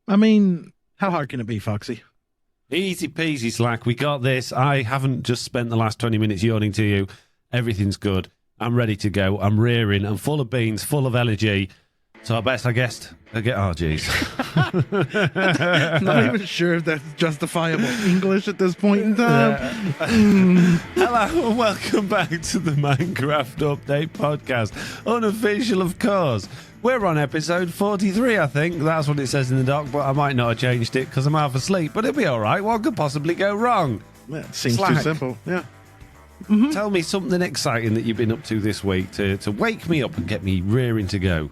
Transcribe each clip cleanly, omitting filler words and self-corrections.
I mean, how hard can it be, Foxy? Easy peasy, Slack. We got this. I haven't just spent the last 20 minutes yawning to you. Everything's good. I'm ready to go. I'm rearing. I'm full of beans, full of energy. So I guess I get, oh, jeez. Not even sure if that's justifiable English at this point in time. Hello and welcome back to the Minecraft Update Podcast. Unofficial, of course. We're on episode 43, I think. That's what it says in the doc, but I might not have changed it because I'm half asleep. But it'll be all right. What could possibly go wrong? Yeah, it seems Slack. too simple. Yeah. Tell me something exciting that you've been up to this week to wake me up and get me rearing to go.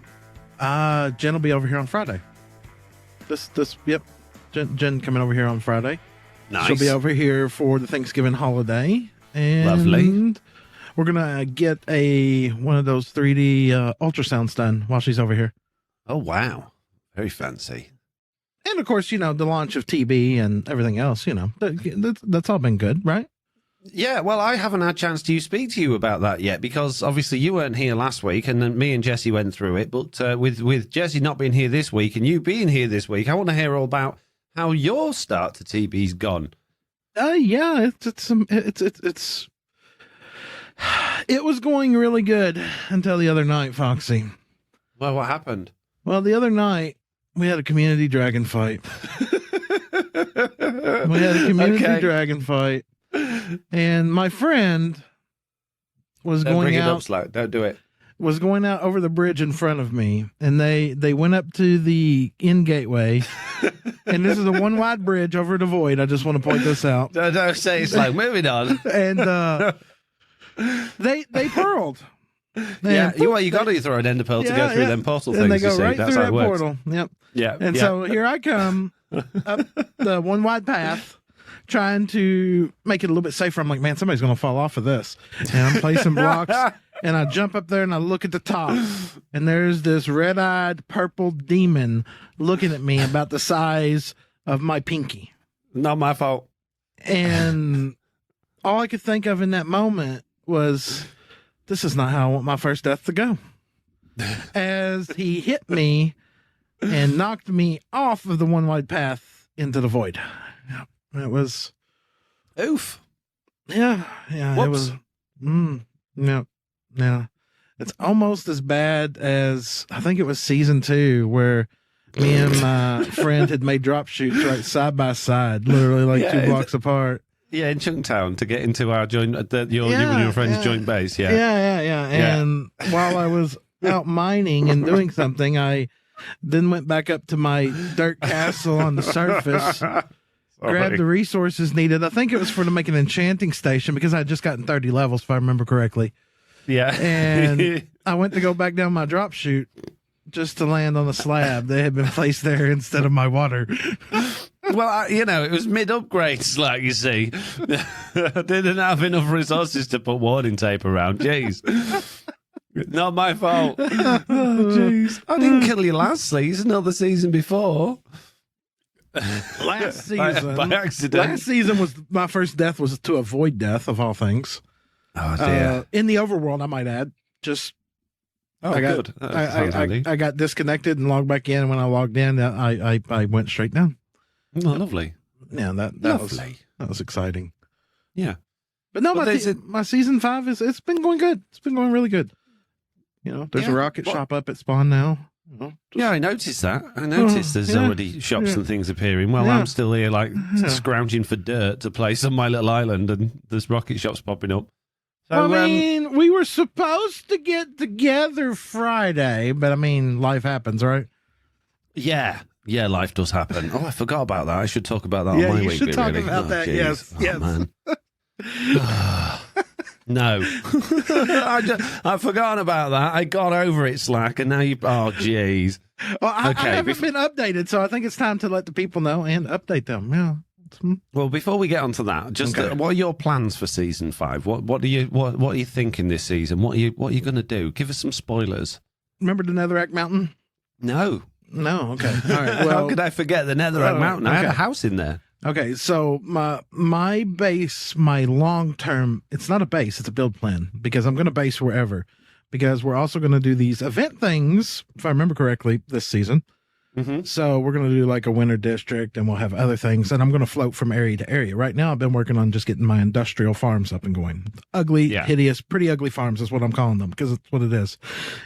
Jen will be over here on Friday. Yep. Jen coming over here on Friday. Nice. She'll be over here for the Thanksgiving holiday. And Lovely. we're going to get one of those 3D ultrasounds done while she's over here. Oh, wow. Very fancy. And, of course, the launch of TB and everything else, that's all been good, right? Yeah, well, I haven't had a chance to speak to you about that yet because obviously you weren't here last week and then me and Jessiie went through it. But with Jessiie not being here this week and you being here this week, I want to hear all about how your start to TB's gone. Yeah, it was going really good until the other night, Foxy. Well, what happened? Well, the other night we had a community dragon fight. Dragon fight. And my friend was going out. Don't do it. Was going out over the bridge in front of me, and they went up to the in gateway. And this is a one wide bridge over the void. I just want to point this out. Don't say it's like moving on. And they pearled. You got to throw an ender pearl to go through them portal things. And they go right That's through how it that works. portal. Yep. Yeah. And so here I come up the one wide path, trying to make it a little bit safer. I'm like, man, somebody's going to fall off of this. And I'm placing blocks, and I jump up there, and I look at the top, and there's this red-eyed purple demon looking at me about the size of my pinky. Not my fault. And all I could think of in that moment was, this is not how I want my first death to go. As he hit me and knocked me off of the one-wide path into the void. Yeah. It was, oof. Yeah. Whoops. It was, yeah. It's almost as bad as, I think it was season 2, where me and my friend had made drop shoots right side by side, literally 2 blocks apart. Yeah, in Chunktown to get into our joint, you and your friend's joint base. Yeah. And while I was out mining and doing something, I then went back up to my dirt castle on the surface. Grabbed the resources needed. I think it was to make an enchanting station because I had just gotten 30 levels, if I remember correctly. Yeah. And I went to go back down my drop chute just to land on a slab that had been placed there instead of my water. Well, it was mid-upgrades, like you see. I didn't have enough resources to put warning tape around. Jeez. Not my fault. Oh, jeez. I didn't kill you last season or the season before. Last season, by accident. Last season was my first death was to avoid death of all things. Oh dear! In the overworld, I might add. Good. I got disconnected and logged back in. And when I logged in, I went straight down. Oh, lovely. Yeah, that was exciting. Yeah, but no, my season 5 it's been going good. It's been going really good. There's a rocket shop up at spawn now. Yeah, I noticed that. I noticed there's already shops and things appearing. Well, I'm still here, scrounging for dirt to place on my little island, and there's rocket shops popping up. So, we were supposed to get together Friday, but life happens, right? Yeah, life does happen. Oh, I forgot about that. I should talk about that on my week. You should talk about that. Geez. Yes. Man. No. I've forgotten about that. I got over it, Slack, and now you... Oh, jeez. Well, I haven't been updated, so I think it's time to let the people know and update them. Yeah. Well, before we get onto that, just what are your plans for season 5? What are you thinking this season? What are you going to do? Give us some spoilers. Remember the Netherrack Mountain? No. Okay. All right. Well, how could I forget the Netherrack Mountain? I had a house in there. Okay, so my base, my long-term, it's not a base, it's a build plan, because I'm going to base wherever, because we're also going to do these event things, if I remember correctly, this season. So we're going to do like a winter district, and we'll have other things, and I'm going to float from area to area. Right now, I've been working on just getting my industrial farms up and going. Ugly, hideous, pretty ugly farms is what I'm calling them, because it's what it is.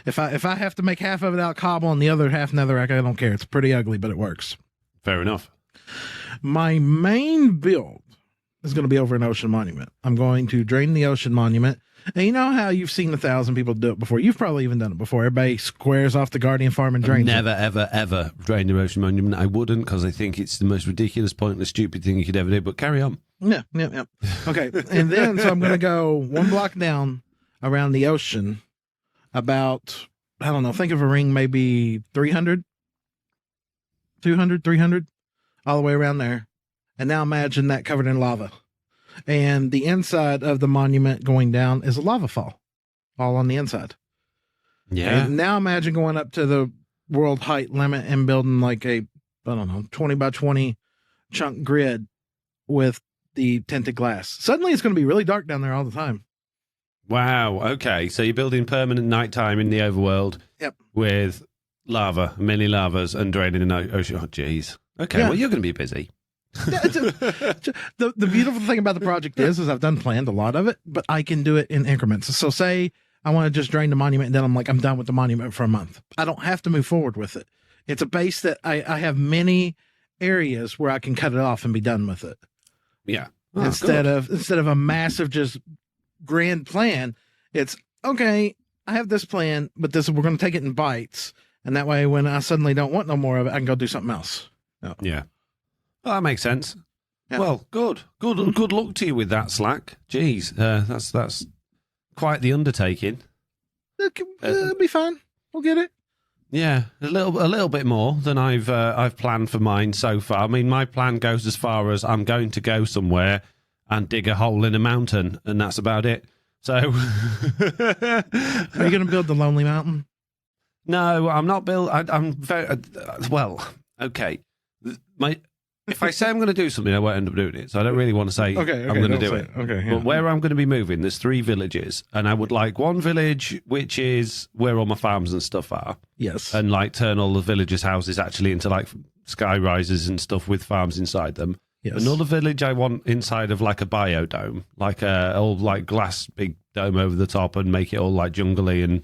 If I have to make half of it out cobble and the other half netherrack, I don't care. It's pretty ugly, but it works. Fair enough. My main build is going to be over an ocean monument. I'm going to drain the ocean monument. And you know how you've seen 1,000 people do it before? You've probably even done it before. Everybody squares off the Guardian farm and drains Never, ever drain the ocean monument. I wouldn't, because I think it's the most ridiculous, pointless, stupid thing you could ever do. But carry on. Yeah. Okay. And then, so I'm going to go one block down around the ocean about, I don't know, think of a ring maybe 300, 200, 300, all the way around there. And now imagine that covered in lava. And the inside of the monument going down is a lava fall, all on the inside. Yeah. And now imagine going up to the world height limit and building like a, I don't know, 20 by 20 chunk grid with the tinted glass. Suddenly it's going to be really dark down there all the time. Wow. Okay. So you're building permanent nighttime in the overworld. Yep. With lava, mini lavas, and draining the ocean. Oh, geez. Okay. Yeah. Well, you're going to be busy. The beautiful thing about the project is I've done planned a lot of it, but I can do it in increments. So say I want to just drain the monument, and then I'm done with the monument for a month. I don't have to move forward with it. It's a base that I have many areas where I can cut it off and be done with it. Yeah. Oh, instead of a massive just grand plan, it's okay. I have this plan, but we're going to take it in bites, and that way when I suddenly don't want no more of it, I can go do something else. No. Yeah. Well, that makes sense. Yeah. Well, good luck to you with that, Slack. Jeez, that's quite the undertaking. It'll be fine. We'll get it. Yeah, a little bit more than I've planned for mine so far. I mean, my plan goes as far as I'm going to go somewhere and dig a hole in a mountain, and that's about it. So, are you going to build the Lonely Mountain? No, I'm not I'm very well. Okay, if I say I'm going to do something, I won't end up doing it. So I don't really want to say I'm going to do it. Okay, yeah. But where I'm going to be moving, there's 3 villages, and I would like one village, which is where all my farms and stuff are. Yes. And like turn all the villagers' houses actually into like sky rises and stuff with farms inside them. Yes. Another village I want inside of like a biodome, like a old like glass big dome over the top, and make it all like jungly and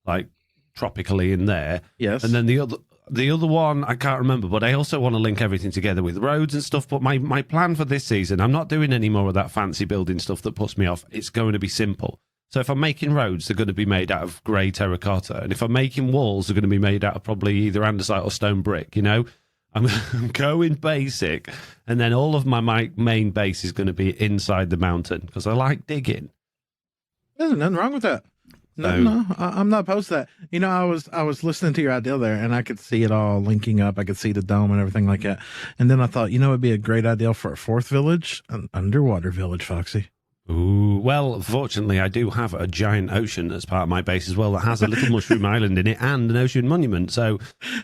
like tropically in there. Yes. And then the other one, I can't remember, but I also want to link everything together with roads and stuff. But my plan for this season, I'm not doing any more of that fancy building stuff that puts me off. It's going to be simple. So if I'm making roads, they're going to be made out of grey terracotta. And if I'm making walls, they're going to be made out of probably either andesite or stone brick, you know? I'm going basic. And then all of my main base is going to be inside the mountain because I like digging. There's nothing wrong with that. No, I'm not opposed to that. You know, I was listening to your idea there, and I could see it all linking up. I could see the dome and everything like that. And then I thought, you know, it'd be a great idea for a 4th village, an underwater village, Foxy. Ooh, well, fortunately, I do have a giant ocean as part of my base as well that has a little mushroom island in it and an ocean monument, so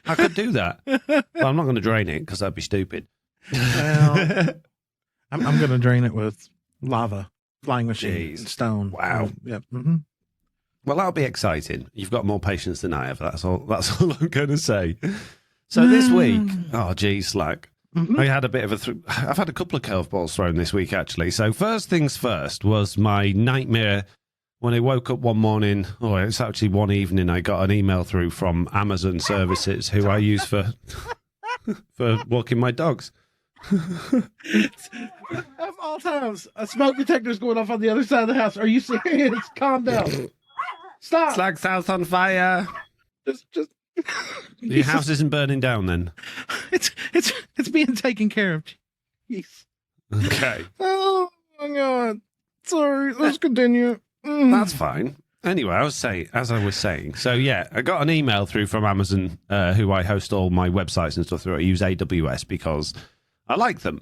I could do that. But I'm not going to drain it because that'd be stupid. Well, I'm going to drain it with lava, flying machine, and stone. Wow. Yep. Mm-hmm. Well, that'll be exciting. You've got more patience than I have. That's all I'm going to say. So this week, oh, geez, Slack. Mm-hmm. I had a bit of I've had a couple of curveballs thrown this week, actually. So first things first was my nightmare when I woke up one morning, it's actually one evening, I got an email through from Amazon Services, who I use for walking my dogs. Of all times, a smoke detector's going off on the other side of the house. Are you serious? Calm down. Stop. Slack's house on fire. Just. Your house isn't burning down then? It's being taken care of. Jeez. Okay. Oh my God. Sorry. Let's continue. That's fine. Anyway, as I was saying, so yeah, I got an email through from Amazon, who I host all my websites and stuff through. I use AWS because I like them.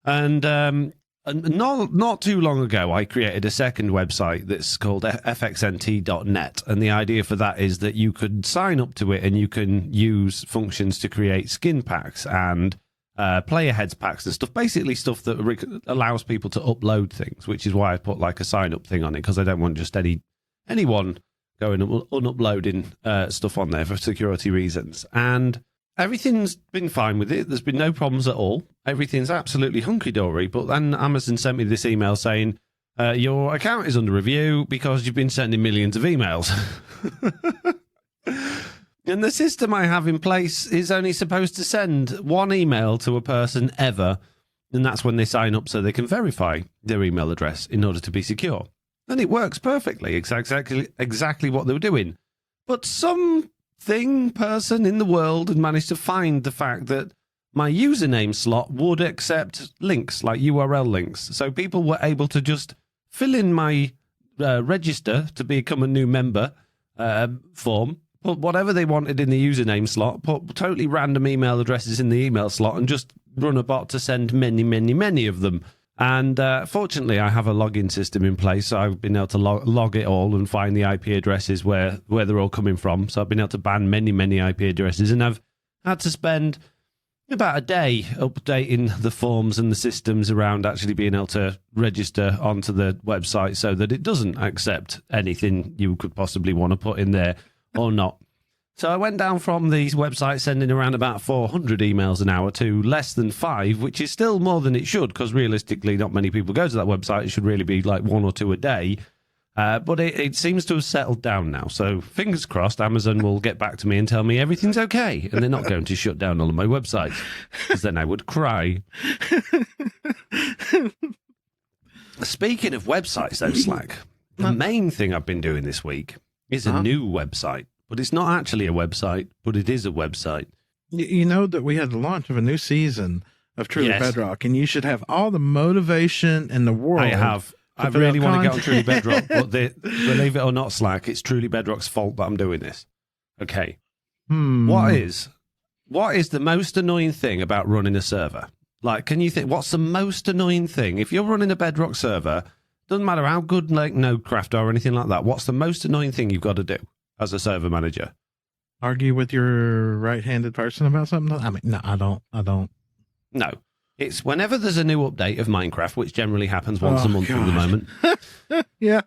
And not too long ago, I created a second website that's called fxnt.net. And the idea for that is that you could sign up to it and you can use functions to create skin packs and player heads packs and stuff. Basically stuff that allows people to upload things, which is why I put like a sign up thing on it, because I don't want just anyone going and unuploading stuff on there for security reasons. And everything's been fine with it. There's been no problems at all. Everything's absolutely hunky-dory. But then Amazon sent me this email saying, your account is under review because you've been sending millions of emails. And the system I have in place is only supposed to send one email to a person ever, and that's when they sign up so they can verify their email address in order to be secure. And it works perfectly. It's exactly what they were doing. But some person in the world had managed to find the fact that my username slot would accept links, like URL links. So people were able to just fill in my register to become a new member form, put whatever they wanted in the username slot, put totally random email addresses in the email slot, and just run a bot to send many of them. And fortunately, I have a login system in place, so I've been able to log it all and find the IP addresses where they're all coming from. So I've been able to ban many IP addresses, and I've had to spend about a day updating the forms and the systems around actually being able to register onto the website so that it doesn't accept anything you could possibly want to put in there or not. So I went down from these websites sending around about 400 emails an hour to less than 5, which is still more than it should, because realistically not many people go to that website. It should really be like 1 or 2 a day. But it seems to have settled down now. So fingers crossed, Amazon will get back to me and tell me everything's okay. And they're not going to shut down all of my websites, because then I would cry. Speaking of websites, though, Slack, the main thing I've been doing this week is a new website. But it's not actually a website, but it is a website. You know that we had the launch of a new season of Truly Bedrock, and you should have all the motivation in the world. I have. I really want to get on Truly Bedrock, but believe it or not, Slack, it's Truly Bedrock's fault that I'm doing this. Okay. What is the most annoying thing about running a server? Like, can you think, what's the most annoying thing? If you're running a Bedrock server, doesn't matter how good like Nodecraft or anything like that, what's the most annoying thing you've got to do as a server manager? Argue with your right-handed person about something? I mean, no, I don't. No. It's whenever there's a new update of Minecraft, which generally happens once a month at the moment. Yeah.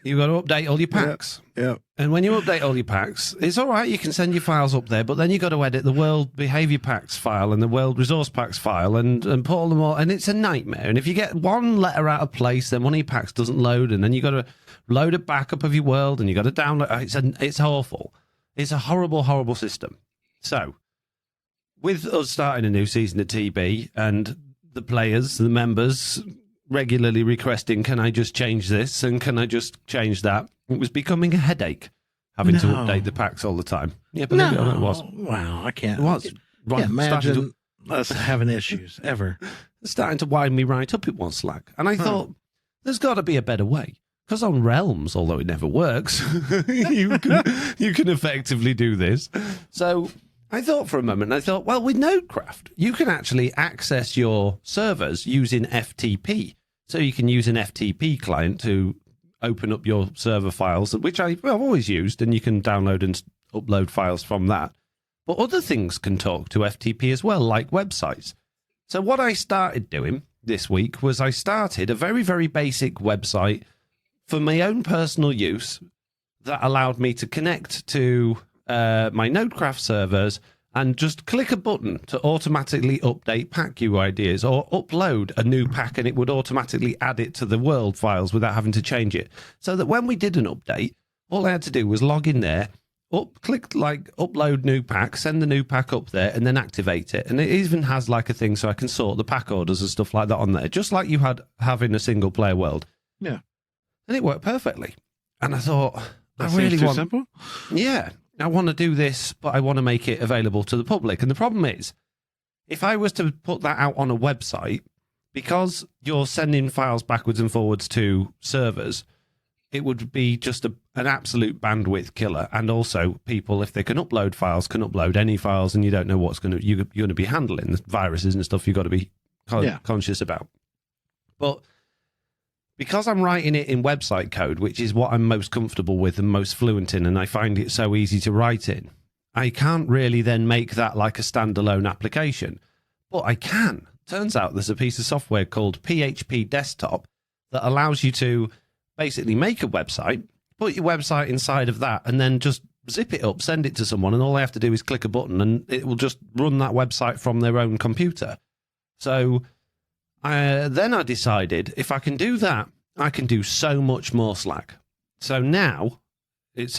You've got to update all your packs. Yeah. And when you update all your packs, it's all right, you can send your files up there, but then you've got to edit the world behavior packs file and the world resource packs file and put all them all, and it's a nightmare. And if you get one letter out of place, then one of your packs doesn't load, and then you've got to load a backup of your world, and you've got to download. It's awful. It's a horrible system. So, with us starting a new season of TB and the players, the members, regularly requesting, can I just change this and can I just change that? It was becoming a headache having to update the packs all the time. Yeah, believe it or not, it was. Wow, I can't. It was. Can't imagine us having issues ever. It's starting to wind me right up in one Slack. And I thought, there's got to be a better way. Because on Realms, although it never works, you can effectively do this. So I thought for a moment, I thought, well, with Nodecraft, you can actually access your servers using FTP. So you can use an FTP client to open up your server files, which I've always used, and you can download and upload files from that. But other things can talk to FTP as well, like websites. So what I started doing this week was I started a very, very basic website for my own personal use that allowed me to connect to my Nodecraft servers and just click a button to automatically update pack UIDs or upload a new pack, and it would automatically add it to the world files without having to change it. So that when we did an update, all I had to do was log in there, click like upload new pack, send the new pack up there, and then activate it. And it even has like a thing so I can sort the pack orders and stuff like that on there, just like you had having a single player world. Yeah. And it worked perfectly. And I thought, that seems too simple. Yeah. I want to do this, but I want to make it available to the public. And the problem is, if I was to put that out on a website, because you're sending files backwards and forwards to servers, it would be just an absolute bandwidth killer. And also, people, if they can upload files, can upload any files, and you don't know what's you're going to be handling. The viruses and stuff you've got to be conscious about. But because I'm writing it in website code, which is what I'm most comfortable with and most fluent in, and I find it so easy to write in, I can't really then make that like a standalone application. But I can. Turns out there's a piece of software called PHP Desktop that allows you to basically make a website, put your website inside of that, and then just zip it up, send it to someone, and all they have to do is click a button, and it will just run that website from their own computer. So then I decided if I can do that, I can do so much more Slack. So now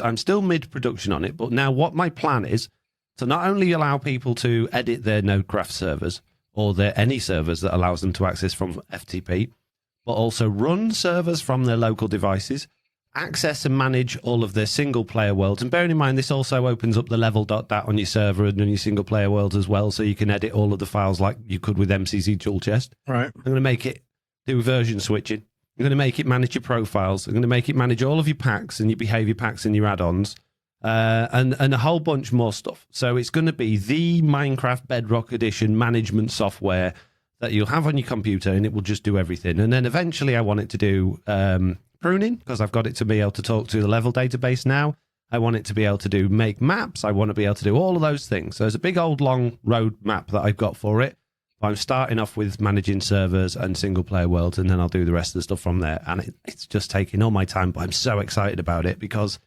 I'm still mid-production on it, but now what my plan is to not only allow people to edit their Nodecraft servers or any servers that allows them to access from FTP, but also run servers from their local devices, access and manage all of their single-player worlds. And bearing in mind, this also opens up the level.dat on your server and on your single-player worlds as well, so you can edit all of the files like you could with MCC Tool Chest. Right. I'm going to make it do version switching. I'm going to make it manage your profiles. I'm going to make it manage all of your packs and your behavior packs and your add-ons, and a whole bunch more stuff. So it's going to be the Minecraft Bedrock Edition management software that you'll have on your computer, and it will just do everything. And then eventually I want it to do pruning, because I've got it to be able to talk to the level database now. I want it to be able to make maps. I want to be able to do all of those things. So there's a big old long road map that I've got for it. I'm starting off with managing servers and single player worlds, and then I'll do the rest of the stuff from there. And it's just taking all my time, but I'm so excited about it because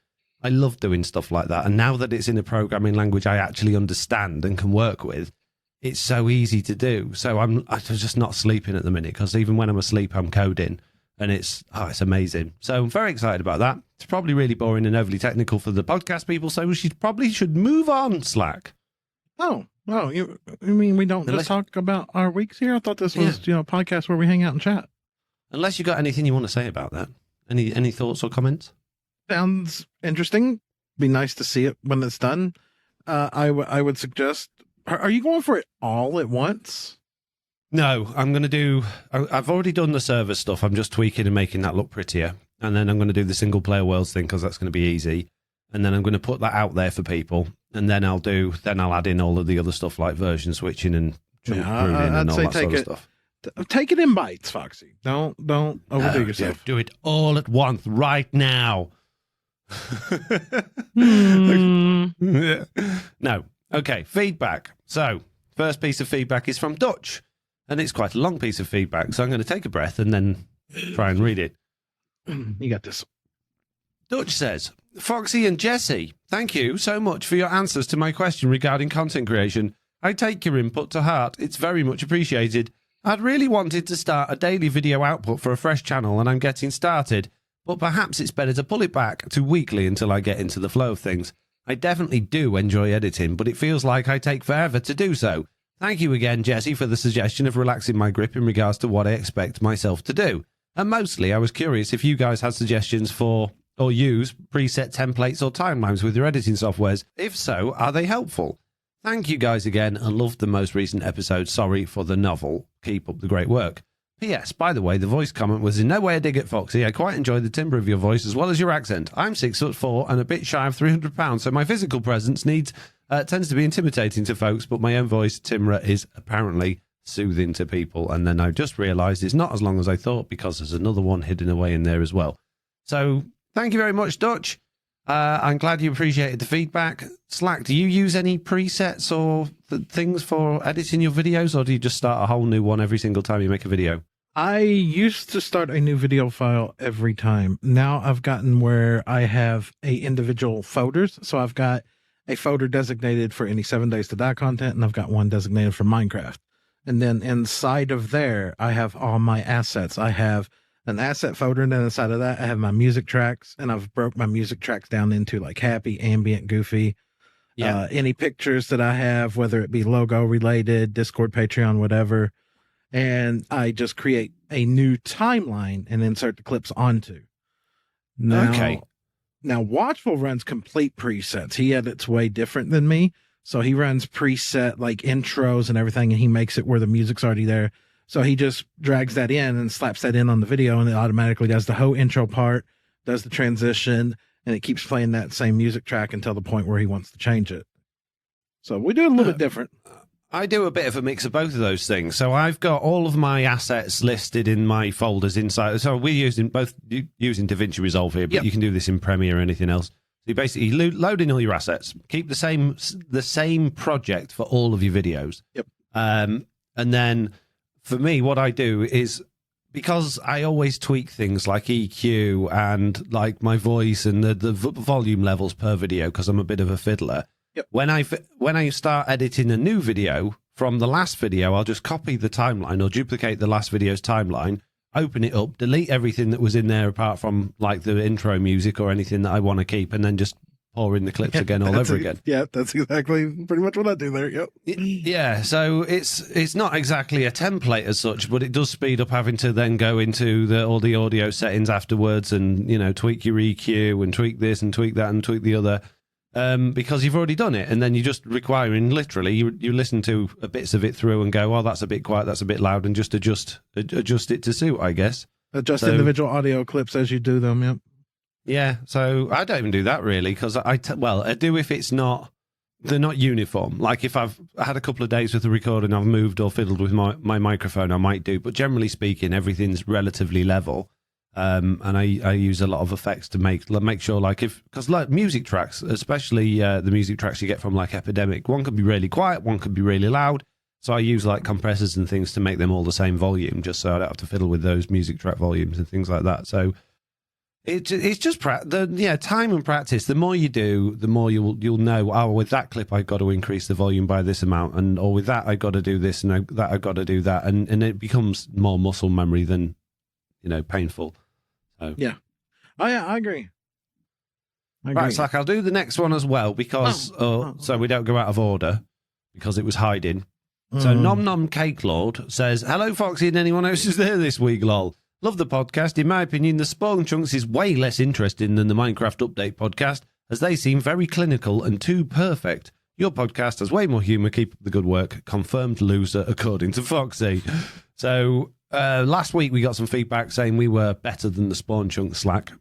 I love doing stuff like that. And now that it's in a programming language I actually understand and can work with, it's so easy to do. So I'm just not sleeping at the minute, because even when I'm asleep, I'm coding, and it's amazing. So I'm very excited about that. It's probably really boring and overly technical for the podcast people, so we should move on, Slack. Oh, you mean we don't just talk about our weeks here? I thought this was, a podcast where we hang out and chat. Unless you got anything you want to say about that. Any thoughts or comments? Sounds interesting. Be nice to see it when it's done. I would suggest, are you going for it all at once? No, I'm going to do, I've already done the server stuff. I'm just tweaking and making that look prettier. And then I'm going to do the single player worlds thing, because that's going to be easy. And then I'm going to put that out there for people. And then I'll add in all of the other stuff like version switching and pruning and all that sort of stuff. Take it in bites, Foxy. Don't overdo yourself. Yeah, do it all at once right now. No. Okay, feedback. So, first piece of feedback is from Dutch. And it's quite a long piece of feedback. So I'm going to take a breath and then try and read it. You got this. Dutch says, Foxy and Jessiie, thank you so much for your answers to my question regarding content creation. I take your input to heart. It's very much appreciated. I'd really wanted to start a daily video output for a fresh channel, and I'm getting started. But perhaps it's better to pull it back to weekly until I get into the flow of things. I definitely do enjoy editing, but it feels like I take forever to do so. Thank you again, Jessiie, for the suggestion of relaxing my grip in regards to what I expect myself to do. And mostly, I was curious if you guys had suggestions for or use preset templates or timelines with your editing softwares. If so, are they helpful? Thank you guys again, and loved the most recent episode. Sorry for the novel. Keep up the great work. P.S. By the way, the voice comment was in no way a dig at Foxy. I quite enjoy the timbre of your voice as well as your accent. I'm 6'4" and a bit shy of 300 pounds, so my physical presence tends to be intimidating to folks, but my own voice timbre is apparently soothing to people. And then I just realised it's not as long as I thought, because there's another one hidden away in there as well. So thank you very much, Dutch. I'm glad you appreciated the feedback. Slack, do you use any presets or things for editing your videos, or do you just start a whole new one every single time you make a video? I used to start a new video file every time. Now I've gotten where I have individual folders. So I've got a folder designated for any 7 Days to Die content, and I've got one designated for Minecraft. And then inside of there, I have all my assets. I have an asset folder, and then inside of that, I have my music tracks, and I've broke my music tracks down into like happy, ambient, goofy. Yeah. Any pictures that I have, whether it be logo related, Discord, Patreon, whatever. And I just create a new timeline and insert the clips onto. Now, Watchful runs complete presets. He edits way different than me. So he runs preset like intros and everything, and he makes it where the music's already there. So he just drags that in and slaps that in on the video, and it automatically does the whole intro part, does the transition, and it keeps playing that same music track until the point where he wants to change it. So we do it a little bit different. I do a bit of a mix of both of those things. So I've got all of my assets listed in my folders inside. So we're using DaVinci Resolve here, but you can do this in Premiere or anything else. So you basically load in all your assets, keep the same project for all of your videos. Yep. And then for me, what I do is because I always tweak things like EQ and like my voice and the volume levels per video because I'm a bit of a fiddler. Yep. When I start editing a new video from the last video, I'll just copy the timeline or duplicate the last video's timeline, open it up, delete everything that was in there apart from like the intro music or anything that I want to keep, and then just pour in the clips again all over again. Yeah, that's exactly pretty much what I do there. Yep. Yeah, so it's not exactly a template as such, but it does speed up having to then go into all the audio settings afterwards and, you know, tweak your EQ and tweak this and tweak that and tweak the other, because you've already done it. And then you're just requiring, literally, you listen to bits of it through and go, oh, that's a bit quiet, that's a bit loud, and just adjust it to suit, I guess. Adjust individual audio clips as you do them, yep. Yeah, so I don't even do that really, because I do if they're not uniform. Like if I've had a couple of days with the recording, I've moved or fiddled with my microphone, I might do. But generally speaking, everything's relatively level. And I use a lot of effects to make sure, like because like music tracks, especially the music tracks you get from like Epidemic, one could be really quiet, one could be really loud. So I use like compressors and things to make them all the same volume, just so I don't have to fiddle with those music track volumes and things like that. So it's just time and practice. The more you do, the more you'll know. Oh, with that clip, I've got to increase the volume by this amount, or with that, I've got to do this, and I've got to do that, and it becomes more muscle memory than painful. So. Yeah, I agree. Right, so I'll do the next one as well because so we don't go out of order because it was hiding. So Nom Nom Cake Lord says, "Hello, Foxy, and anyone else who's there this week, lol. Love the podcast. In my opinion, the Spawn Chunks is way less interesting than the Minecraft Update podcast, as they seem very clinical and too perfect. Your podcast has way more humour. Keep up the good work. Confirmed loser, according to Foxy." So last week we got some feedback saying we were better than the Spawn Chunks Slack,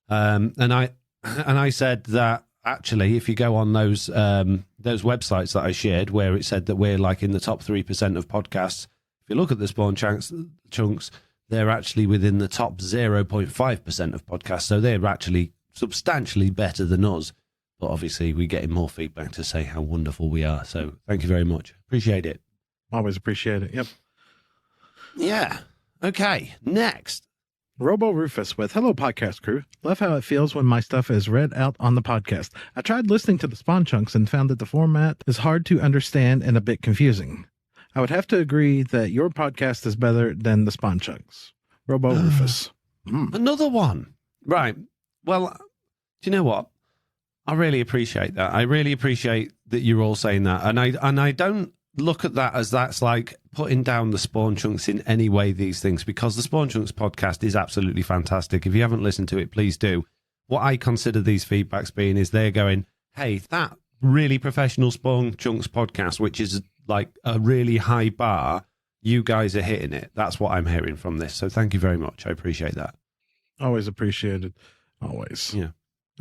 and I said that actually, if you go on those websites that I shared, where it said that we're like in the top 3% of podcasts, if you look at the Spawn Chunks, they're actually within the top 0.5% of podcasts, so they're actually substantially better than us. But obviously, we're getting more feedback to say how wonderful we are. So thank you very much. Appreciate it. Always appreciate it. Yep. Yeah. Okay. Next. Robo Rufus with, "Hello, podcast crew. Love how it feels when my stuff is read out on the podcast. I tried listening to the Spawn Chunks and found that the format is hard to understand and a bit confusing. I would have to agree that your podcast is better than the Spawn Chunks." Robo Rufus. Another one. Right. Well, do you know what? I really appreciate that. I really appreciate that you're all saying that. And I don't look at that as that's like putting down the Spawn Chunks in any way, these things, because the Spawn Chunks podcast is absolutely fantastic. If you haven't listened to it, please do. What I consider these feedbacks being is they're going, hey, that really professional Spawn Chunks podcast, which is like a really high bar, you guys are hitting it. That's what I'm hearing from this. So thank you very much. I appreciate that. Always appreciated. Always. Yeah.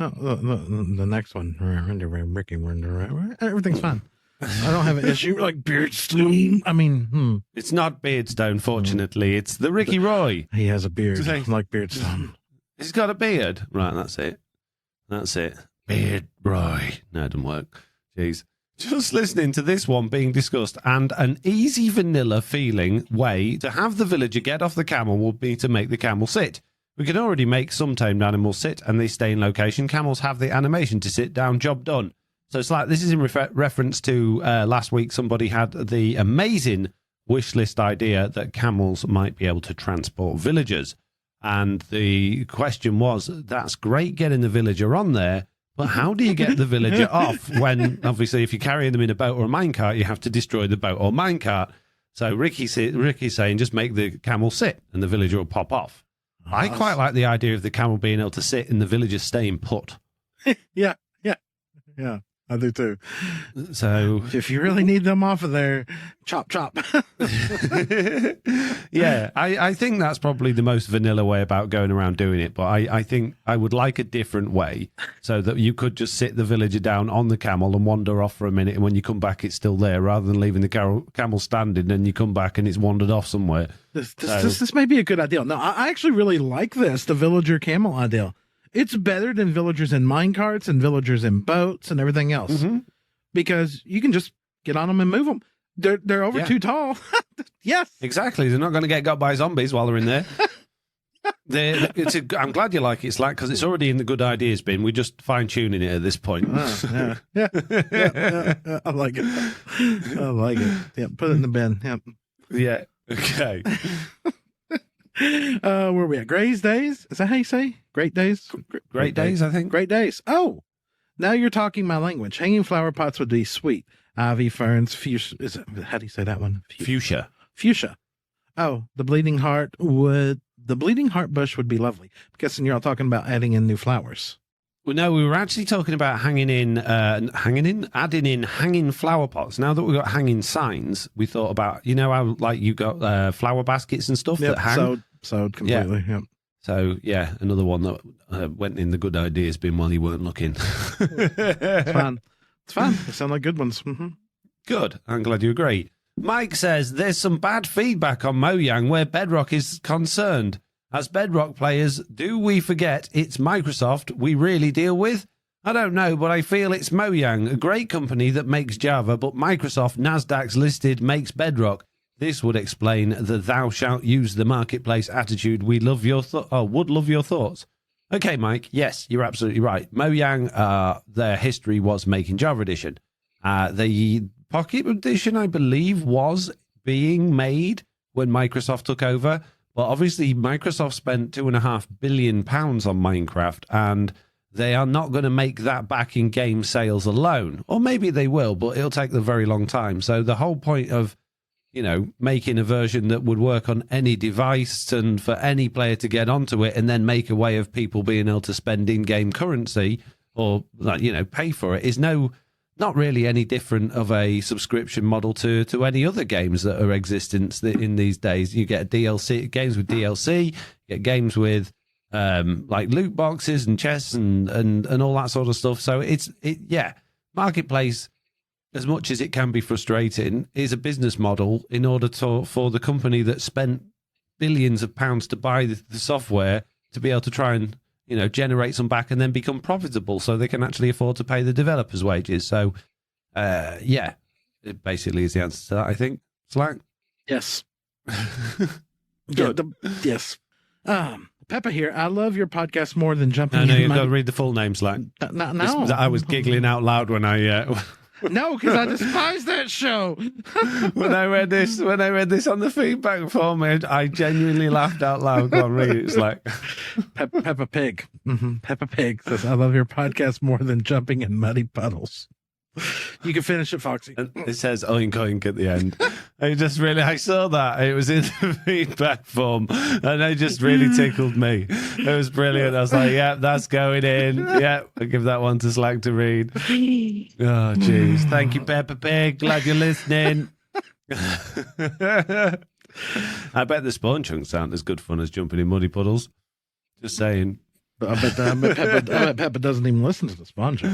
Oh, the next one. Ricky, everything's fine. I don't have an issue like Beardstone. I mean, It's not Beardstone, fortunately. It's the Ricky Roy. He has a beard like Beardstone. He's got a beard. Right, that's it. That's it. Beard Roy. No, it didn't work. Jeez. Just listening to this one being discussed, and an easy vanilla feeling way to have the villager get off the camel would be to make the camel sit. We can already make some tamed animals sit and they stay in location. Camels have the animation to sit down, job done. So it's like, this is in reference to last week, somebody had the amazing wish list idea that camels might be able to transport villagers. And the question was, that's great getting the villager on there, but how do you get the villager off when, obviously, if you're carrying them in a boat or a minecart, you have to destroy the boat or minecart. So Ricky's saying, just make the camel sit and the villager will pop off. I quite like the idea of the camel being able to sit and the villager staying put. Yeah, I do too. So if you really need them off of there, chop. Yeah, I think that's probably the most vanilla way about going around doing it. But I think I would like a different way so that you could just sit the villager down on the camel and wander off for a minute. And when you come back, it's still there, rather than leaving the camel standing and you come back and it's wandered off somewhere. This may be a good idea. No, I actually really like this, the villager camel idea. It's better than villagers in minecarts and villagers in boats and everything else, because you can just get on them and move them. They're over too tall. Yes. Exactly. They're not going to get got by zombies while they're in there. I'm glad you like it, Slack, because it's already in the good ideas bin. We're just fine-tuning it at this point. Yeah. I like it. Yeah, put it in the bin. Yep. Yeah. Okay. Where are we at? Gray's Days? Is that how you say? Great Days? Great Days, I think. Great Days. Oh, now you're talking my language. Hanging flower pots would be sweet. Ivy, ferns, fuchsia. How do you say that one? Fuchsia. Fuchsia. Oh, the bleeding heart bush would be lovely. I'm guessing you're all talking about adding in new flowers. Well, no, we were actually talking about adding in hanging flower pots. Now that we've got hanging signs, we thought about, how like you got flower baskets and stuff that hang. Sewed completely. Yeah. Yep. So, yeah, another one that went in the good ideas bin while you weren't looking. It's fun. They sound like good ones. Mm-hmm. Good. I'm glad you agree. Mike says there's some bad feedback on Mojang where Bedrock is concerned. As Bedrock players, do we forget it's Microsoft we really deal with? I don't know, but I feel it's Mojang, a great company that makes Java, but Microsoft, Nasdaq's listed, makes Bedrock. This would explain the thou shalt use the marketplace attitude. We love your would love your thoughts. Okay, Mike. Yes, you're absolutely right. Mojang, their history was making Java Edition. The Pocket Edition, I believe, was being made when Microsoft took over. But obviously, Microsoft spent £2.5 billion on Minecraft, and they are not going to make that back in game sales alone. Or maybe they will, but it'll take them a very long time. So the whole point of making a version that would work on any device and for any player to get onto it and then make a way of people being able to spend in-game currency or, pay for it is not really any different of a subscription model to any other games that are existent in these days. You get DLC, games with DLC, you get games with like loot boxes and chests and all that sort of stuff. So Marketplace, as much as it can be frustrating, is a business model in order for the company that spent billions of pounds to buy the software to be able to try and generate some back and then become profitable so they can actually afford to pay the developers' wages. So, it basically is the answer to that, I think. Slack? Yes. Good. Yes. Peppa here. I love your podcast more than jumping No, in. you've got to read the full name, Slack. No. I was giggling out loud when I... No, because I despise that show. when I read this on the feedback form, I genuinely laughed out loud. Go on, read it. It's like Peppa Pig. Mm-hmm. Peppa Pig says, "I love your podcast more than jumping in muddy puddles." You can finish it, Foxy. It says oink oink at the end. I saw that. It was in the feedback form and it just really tickled me. It was brilliant. I was like, yeah, that's going in. Yeah, I'll give that one to Slack to read. Oh, jeez. Thank you, Peppa Pig. Glad you're listening. I bet the spawn chunks aren't as good fun as jumping in muddy puddles. Just saying. But I bet Peppa doesn't even listen to the Spawn Show.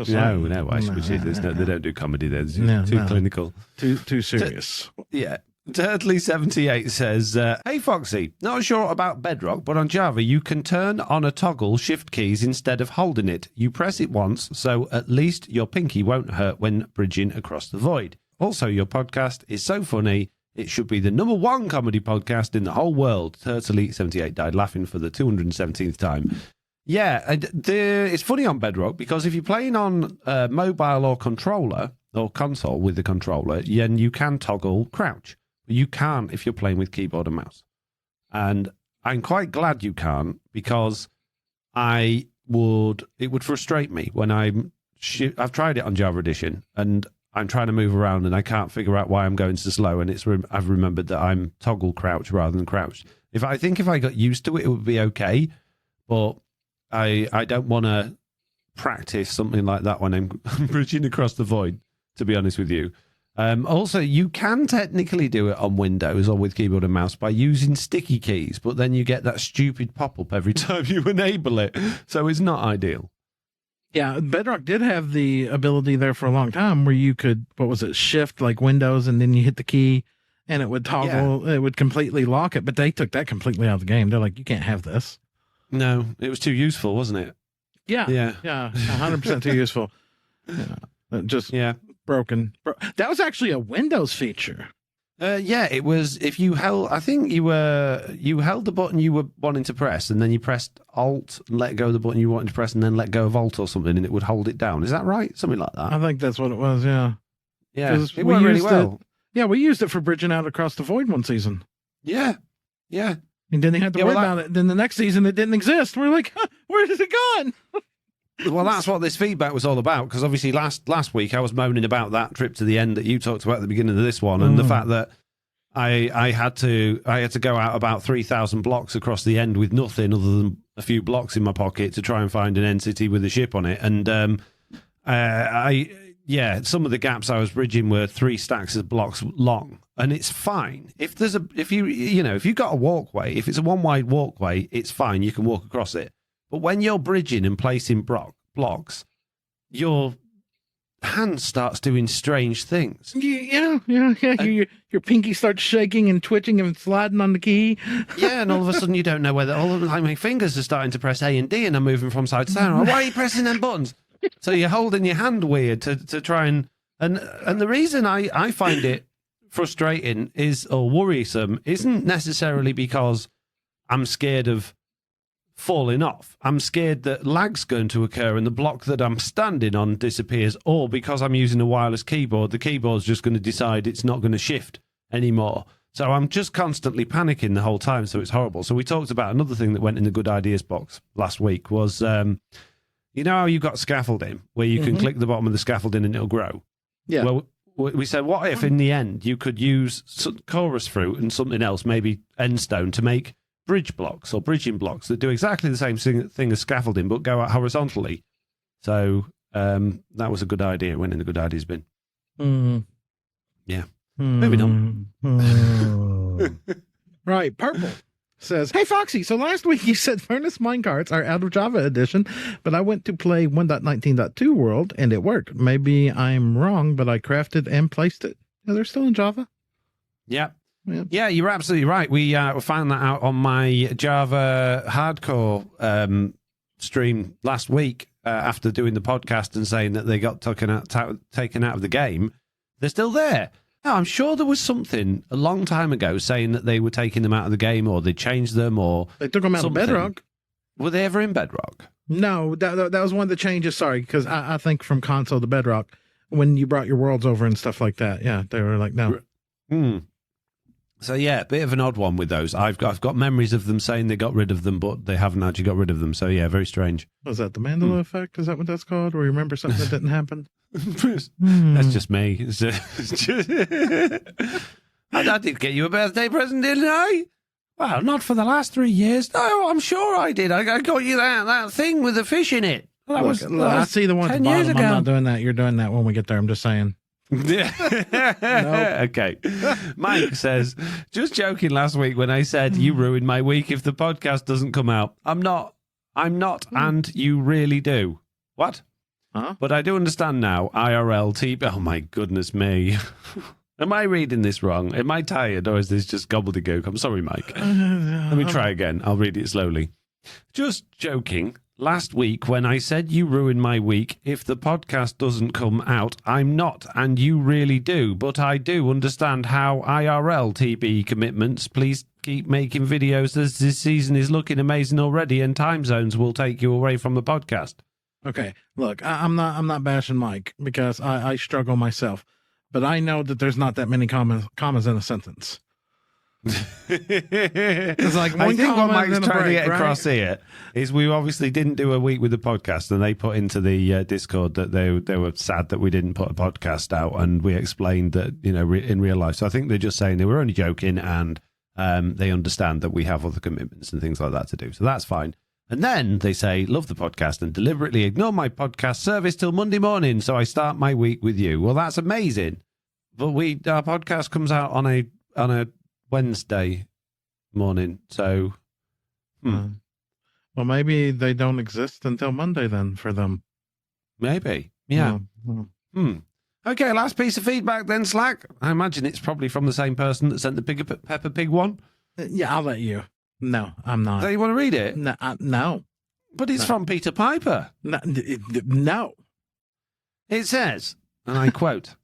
No. Why should we say this? No, they don't do comedy there. It's too clinical. Too serious. Yeah. Turtley78 says, hey, Foxy, not sure about Bedrock, but on Java, you can turn on a toggle shift keys instead of holding it. You press it once, so at least your pinky won't hurt when bridging across the void. Also, your podcast is so funny. It should be the #1 comedy podcast in the whole world. Turtley78 died laughing for the 217th time. Yeah, it's funny on Bedrock because if you're playing on mobile or controller or console with the controller, then you can toggle crouch. You can't if you're playing with keyboard and mouse. And I'm quite glad you can't because it would frustrate me when I've tried it on Java Edition and I'm trying to move around and I can't figure out why I'm going so slow. And I've remembered that I'm toggle crouch rather than crouched. If I got used to it, it would be okay. But I don't want to practice something like that when I'm bridging across the void, to be honest with you. Also, you can technically do it on Windows or with keyboard and mouse by using sticky keys, but then you get that stupid pop-up every time you enable it. So it's not ideal. Yeah, Bedrock did have the ability there for a long time where you could, shift like Windows and then you hit the key and it would toggle, It would completely lock it. But they took that completely out of the game. They're like, you can't have this. No, it was too useful, wasn't it? Yeah. 100% too useful. Yeah. Broken. That was actually a Windows feature. Yeah, it was if you held. I think you held the button you were wanting to press, and then you pressed Alt and let go of the button you wanted to press, and then let go of Alt or something, and it would hold it down. Is that right? Something like that. I think that's what it was. Yeah. Yeah, it worked really well. Yeah, we used it for bridging out across the void one season. Yeah. And didn't have to worry about it. Then the next season it didn't exist. We're like, where has it gone? Well, that's what this feedback was all about, because obviously last week I was moaning about that trip to the end that you talked about at the beginning of this one, and the fact that I had to go out about 3,000 blocks across the end with nothing other than a few blocks in my pocket to try and find an entity with a ship on it. And some of the gaps I was bridging were 3 stacks of blocks long, and it's fine if you've got a walkway, if it's a one wide walkway, it's fine, you can walk across it. But when you're bridging and placing blocks, your hand starts doing strange things. Yeah. Your pinky starts shaking and twitching and sliding on the key. Yeah, and all of a sudden you don't know whether my fingers are starting to press A and D, and I'm moving from side to side. Why are you pressing them buttons? So you're holding your hand weird to try and the reason I find it frustrating or worrisome isn't necessarily because I'm scared of falling off. I'm scared that lag's going to occur and the block that I'm standing on disappears, or because I'm using a wireless keyboard, the keyboard's just going to decide it's not going to shift anymore. So I'm just constantly panicking the whole time, so it's horrible. So we talked about another thing that went in the good ideas box last week was, you know how you've got scaffolding where you can click the bottom of the scaffolding and it'll grow? Yeah. Well, we said, what if in the end you could use chorus fruit and something else, maybe endstone, to make bridge blocks or bridging blocks that do exactly the same thing as scaffolding but go out horizontally. So that was a good idea. It went in the good ideas bin. Yeah. Maybe not. Right. Purple says, hey Foxy, so last week you said furnace minecarts are out of Java edition, but I went to play 1.19.2 world and it worked. Maybe I'm wrong, but I crafted and placed it. Yeah, they're still in Java. Yeah, you're absolutely right. We found that out on my Java hardcore stream last week after doing the podcast and saying that they got taken out of the game. They're still there. Now, I'm sure there was something a long time ago saying that they were taking them out of the game, or they changed them, or they took them out of Bedrock. Were they ever in Bedrock? No, that was one of the changes. Sorry, because I think from console to Bedrock, when you brought your worlds over and stuff like that, yeah, they were like, no. So yeah, a bit of an odd one with those. I've got memories of them saying they got rid of them, but they haven't actually got rid of them. So yeah, very strange. Was that the Mandela effect? Is that what that's called? Or you remember something that didn't happen? That's just me. I did get you a birthday present, didn't I? Well, not for the last 3 years. No, I'm sure I did. I got you that thing with the fish in it. That was I see the one at the bottom. I'm not doing that. You're doing that when we get there. I'm just saying. Okay. Mike says, just joking last week when I said you ruined my week if the podcast doesn't come out. I'm not, and you really do. What? Huh? But I do understand now. IRL oh my goodness me. Am I reading this wrong? Am I tired, or is this just gobbledygook? I'm sorry, Mike. Let me try again. I'll read it slowly. Just joking. Last week, when I said you ruined my week, if the podcast doesn't come out, I'm not, and you really do. But I do understand how IRL TB commitments. Please keep making videos, as this season is looking amazing already, and time zones will take you away from the podcast. Okay, look, I'm not bashing Mike because I struggle myself, but I know that there's not that many commas in a sentence. It's like I think what Mike's trying to get across here is we obviously didn't do a week with the podcast, and they put into the Discord that they were sad that we didn't put a podcast out, and we explained that in real life. So I think they're just saying they were only joking, and they understand that we have other commitments and things like that to do. So that's fine. And then they say, love the podcast and deliberately ignore my podcast service till Monday morning, so I start my week with you. Well, that's amazing. But our podcast comes out on a Wednesday morning, so well, maybe they don't exist until Monday then for them. Maybe, yeah. Okay, last piece of feedback then, Slack. I imagine it's probably from the same person that sent the Peppa Pig one. Yeah, I'll let you. No, I'm not. Do you want to read it? No. But it's from Peter Piper. No. It says, and I quote,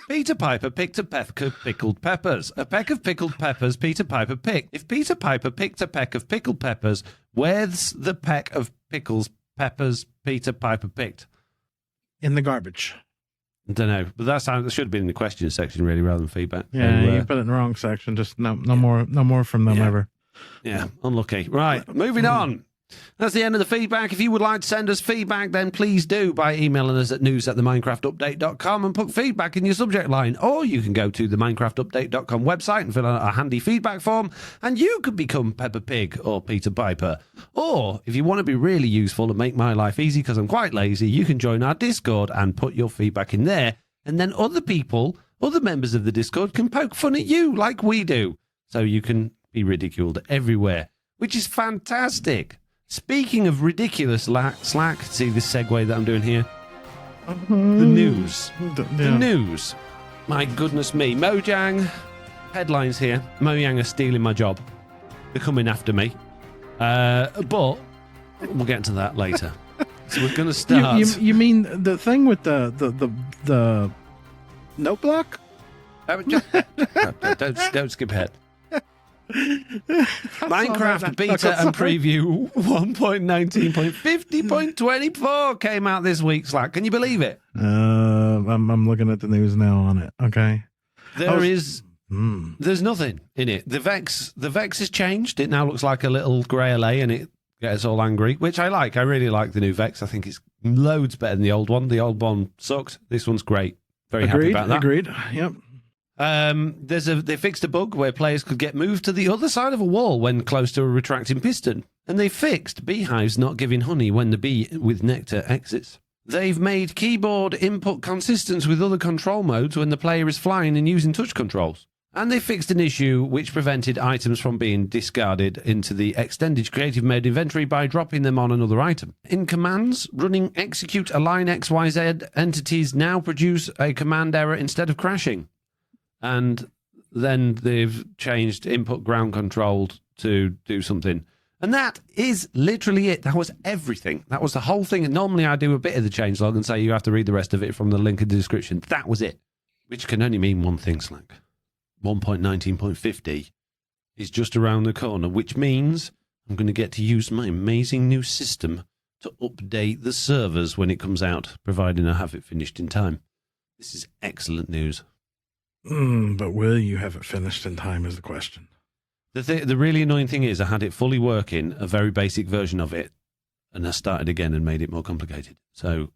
Peter Piper picked a peck of pickled peppers. A peck of pickled peppers Peter Piper picked. If Peter Piper picked a peck of pickled peppers, where's the peck of peppers Peter Piper picked? In the garbage. I don't know, but that should have been in the question section really, rather than feedback. Yeah, So, you put it in the wrong section. Just no more from them ever. Yeah, unlucky. Right, moving on. That's the end of the feedback. If you would like to send us feedback, then please do by emailing us at news@theminecraftupdate.com and put feedback in your subject line. Or you can go to the minecraftupdate.com website and fill out a handy feedback form, and you could become Peppa Pig or Peter Piper. Or, if you want to be really useful and make my life easy because I'm quite lazy, you can join our Discord and put your feedback in there, and then other members of the Discord can poke fun at you like we do. So you can be ridiculed everywhere, which is fantastic. Speaking of ridiculous, Slack, see this segue that I'm doing here? The news. The news. My goodness me. Mojang, headlines here. Mojang are stealing my job. They're coming after me. But we'll get into that later. So we're going to start. You mean the thing with the note block? Don't skip ahead. Minecraft beta and preview 1.19.50.24 came out this week, Slack. Can you believe it? I'm looking at the news now on it. Okay. There's nothing in it. The Vex has changed. It now looks like a little grey LA and it gets all angry, which I like. I really like the new Vex. I think it's loads better than the old one. The old one sucked. This one's great. Very happy about that. Agreed. Yep. They fixed a bug where players could get moved to the other side of a wall when close to a retracting piston, and they fixed beehives not giving honey when the bee with nectar exits. They've made keyboard input consistent with other control modes when the player is flying and using touch controls. And they fixed an issue which prevented items from being discarded into the extended creative mode inventory by dropping them on another item. In commands, running execute align XYZ entities now produce a command error instead of crashing. And then they've changed input ground controlled to do something. And that is literally it. That was everything. That was the whole thing. And normally I do a bit of the changelog and say you have to read the rest of it from the link in the description. That was it. Which can only mean one thing, Slack. 1.19.50 is just around the corner, which means I'm going to get to use my amazing new system to update the servers when it comes out, providing I have it finished in time. This is excellent news. But will you have it finished in time is the question. The really annoying thing is I had it fully working, a very basic version of it, and I started again and made it more complicated. So,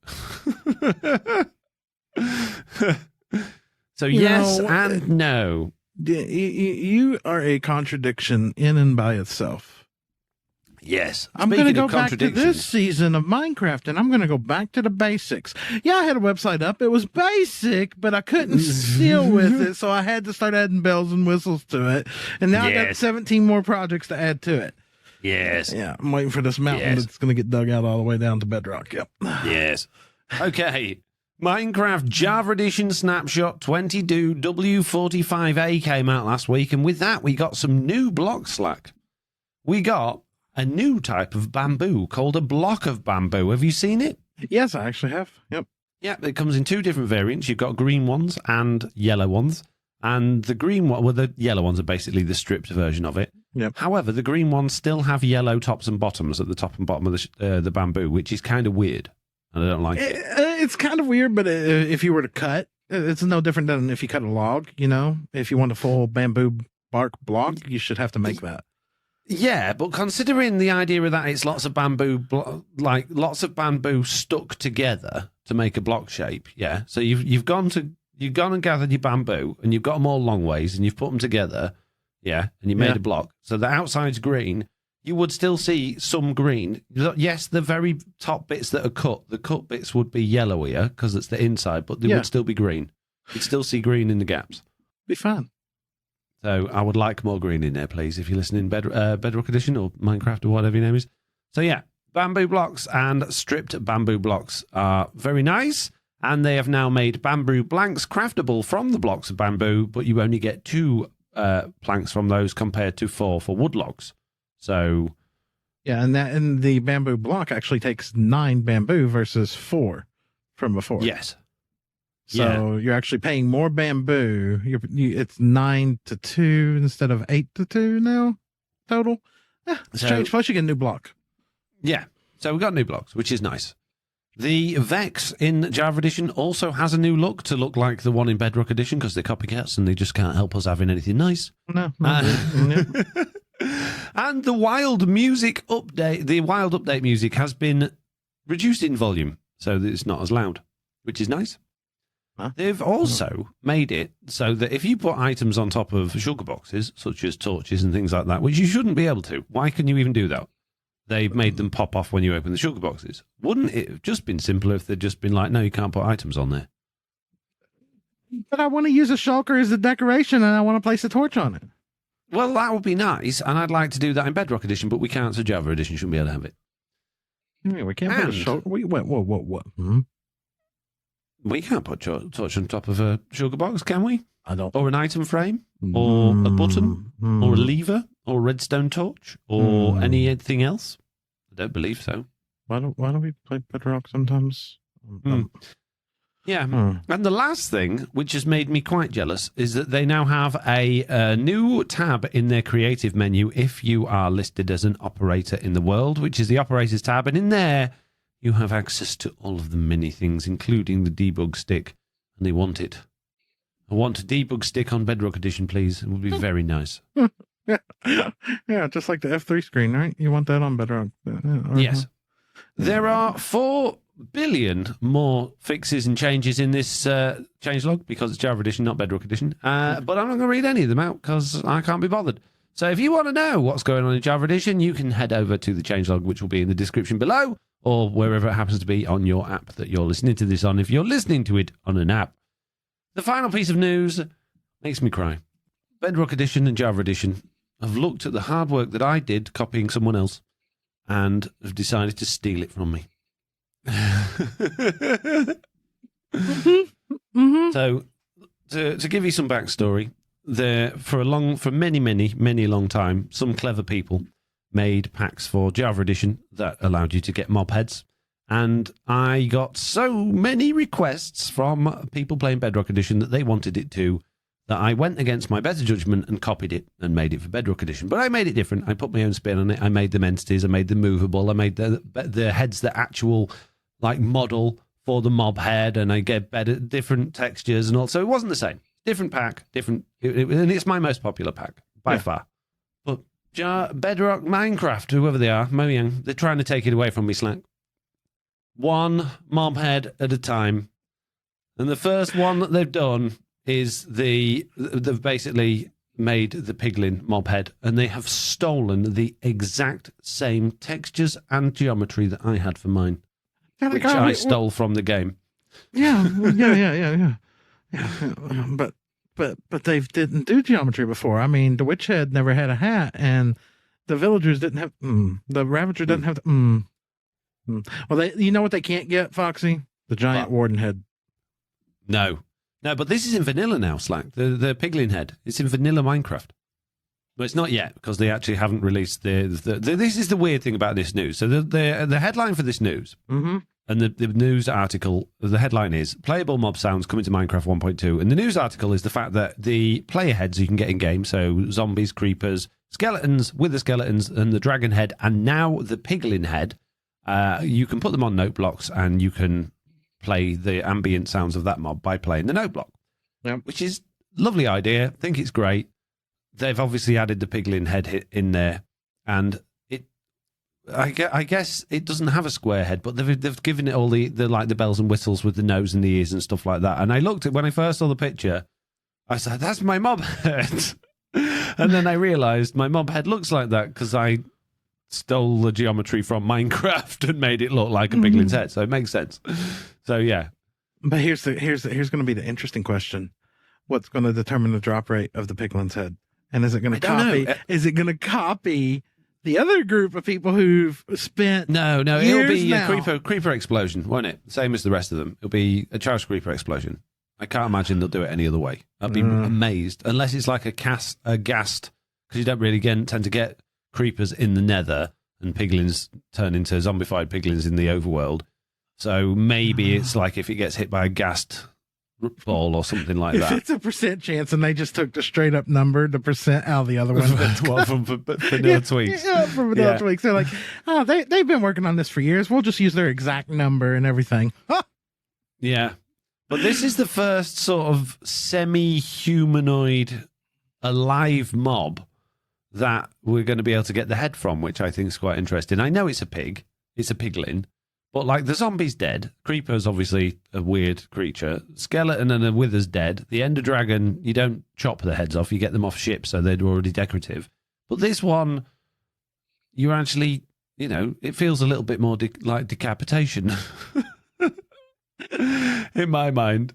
yes and no. You are a contradiction in and by itself. Yes. I'm going to go back to this season of Minecraft, and I'm going to go back to the basics. Yeah, I had a website up. It was basic, but I couldn't deal with it, so I had to start adding bells and whistles to it. And now I got 17 more projects to add to it. Yes. Yeah, I'm waiting for this mountain that's going to get dug out all the way down to Bedrock. Yep. Yes. Okay. Minecraft Java Edition Snapshot 22 W45A came out last week, and with that we got some new blocks, Slack. We got a new type of bamboo called a block of bamboo. Have you seen it? Yes, I actually have. Yep. Yeah, it comes in two different variants. You've got green ones and yellow ones. And the green one, well, the yellow ones are basically the stripped version of it. Yep. However, the green ones still have yellow tops and bottoms at the top and bottom of the bamboo, which is kind of weird. And I don't like it. It's kind of weird, but if you were to cut, it's no different than if you cut a log, you know? If you want a full bamboo bark block, you should have to make that. Yeah, but considering the idea of that, it's lots of bamboo, lots of bamboo stuck together to make a block shape. Yeah, so you've gone and gathered your bamboo, and you've got them all long ways, and you've put them together. Yeah, and you made a block. So the outside's green. You would still see some green. Yes, the very top bits that are cut, the cut bits would be yellowier because it's the inside, but they would still be green. You'd still see green in the gaps. Be fine. So I would like more green in there, please, if you're listening, Bedrock Edition or Minecraft or whatever your name is. So yeah, bamboo blocks and stripped bamboo blocks are very nice, and they have now made bamboo blanks craftable from the blocks of bamboo, but you only get 2 planks from those compared to 4 for wood logs. So yeah, and the bamboo block actually takes 9 bamboo versus 4 from before. Yes. So you're actually paying more bamboo. It's 9-2 instead of 8-2 now total. It's changed. Plus you get a new block. Yeah. So we've got new blocks, which is nice. The Vex in Java Edition also has a new look to look like the one in Bedrock Edition because they're copycats and they just can't help us having anything nice. No. And the Wild Update music has been reduced in volume so that it's not as loud, which is nice. Huh? They've also made it so that if you put items on top of sugar boxes, such as torches and things like that, which you shouldn't be able to, why can you even do that? They've made them pop off when you open the sugar boxes. Wouldn't it have just been simpler if they'd just been like, no, you can't put items on there? But I want to use a shulker as a decoration and I want to place a torch on it. Well, that would be nice, and I'd like to do that in Bedrock Edition, but we can't, so Java Edition shouldn't be able to have it. Yeah, we can't put a shulker. What? We can't put torch on top of a sugar box, can we? I don't. Or an item frame, or a button, or a lever, or a redstone torch, or anything else. I don't believe so. Why don't we play Bedrock sometimes? Yeah. And the last thing, which has made me quite jealous, is that they now have a new tab in their creative menu if you are listed as an operator in the world, which is the operators tab. And in there, you have access to all of the many things, including the debug stick. And they want it. I want a debug stick on Bedrock Edition, please. It would be very nice. Yeah, just like the F3 screen, right? You want that on Bedrock. Yes. There are 4 billion more fixes and changes in this changelog because it's Java Edition, not Bedrock Edition. But I'm not going to read any of them out because I can't be bothered. So if you want to know what's going on in Java Edition, you can head over to the changelog, which will be in the description below, or wherever it happens to be on your app that you're listening to this on, if you're listening to it on an app. The final piece of news makes me cry. Bedrock Edition and Java Edition have looked at the hard work that I did copying someone else and have decided to steal it from me. So, to give you some backstory, for many long time, some clever people made packs for Java Edition that allowed you to get mob heads. And I got so many requests from people playing Bedrock Edition that they wanted it too, that I went against my better judgment and copied it and made it for Bedrock Edition. But I made it different. I put my own spin on it. I made them entities. I made them movable. I made the heads the actual like model for the mob head, and I get different textures and all. So it wasn't the same. Different pack, and it's my most popular pack by far. But Bedrock, Minecraft, whoever they are, Mojang, they're trying to take it away from me, Slack. One mob head at a time. And the first one that they've done is they've basically made the piglin mob head, and they have stolen the exact same textures and geometry that I had for mine, which I stole from the game. Yeah. But they didn't do geometry before. I mean, the witch head never had a hat, and the villagers didn't have the ravager didn't have the Well, you know what they can't get, Foxy? The giant warden head. No, but this is in vanilla now, Slack. The piglin head. It's in vanilla Minecraft. But it's not yet because they actually haven't released this is the weird thing about this news. So the headline for this news and the news article, the headline is Playable Mob Sounds coming to Minecraft 1.2. And the news article is the fact that the player heads you can get in game, so zombies, creepers, skeletons with the skeletons and the dragon head, and now the piglin head, you can put them on note blocks and you can play the ambient sounds of that mob by playing the note block, which is a lovely idea. I think it's great. They've obviously added the piglin head in there, and I guess it doesn't have a square head, but they've given it all the like the bells and whistles with the nose and the ears and stuff like that. And I looked at when I first saw the picture, I said, "That's my mob head," and then I realised my mob head looks like that because I stole the geometry from Minecraft and made it look like a piglin's head, so it makes sense. So yeah, but here's going to be the interesting question: what's going to determine the drop rate of the piglin's head? And is it going to copy? Is it going to copy the other group of people who've spent? No, it'll be a creeper explosion, won't it? Same as the rest of them. It'll be a charged creeper explosion. I can't imagine they'll do it any other way. I'd be amazed, unless it's like a ghast, because you don't really tend to get creepers in the Nether, and piglins turn into zombified piglins in the overworld. So maybe it's like if it gets hit by a ghast ball or something like If that. it's a percent chance and they just took the straight up number, the percent out of the other one. Well, from vanilla tweaks. Yeah, from vanilla tweaks. They're like, oh, they've been working on this for years. We'll just use their exact number and everything. Huh. Yeah. But this is the first sort of semi-humanoid alive mob that we're going to be able to get the head from, which I think is quite interesting. I know it's a pig. It's a piglin. But, like, the zombie's dead. Creeper's obviously a weird creature. Skeleton and a wither's dead. The Ender Dragon, you don't chop the heads off. You get them off ships, so they're already decorative. But this one, you're actually, it feels a little bit more like decapitation. In my mind.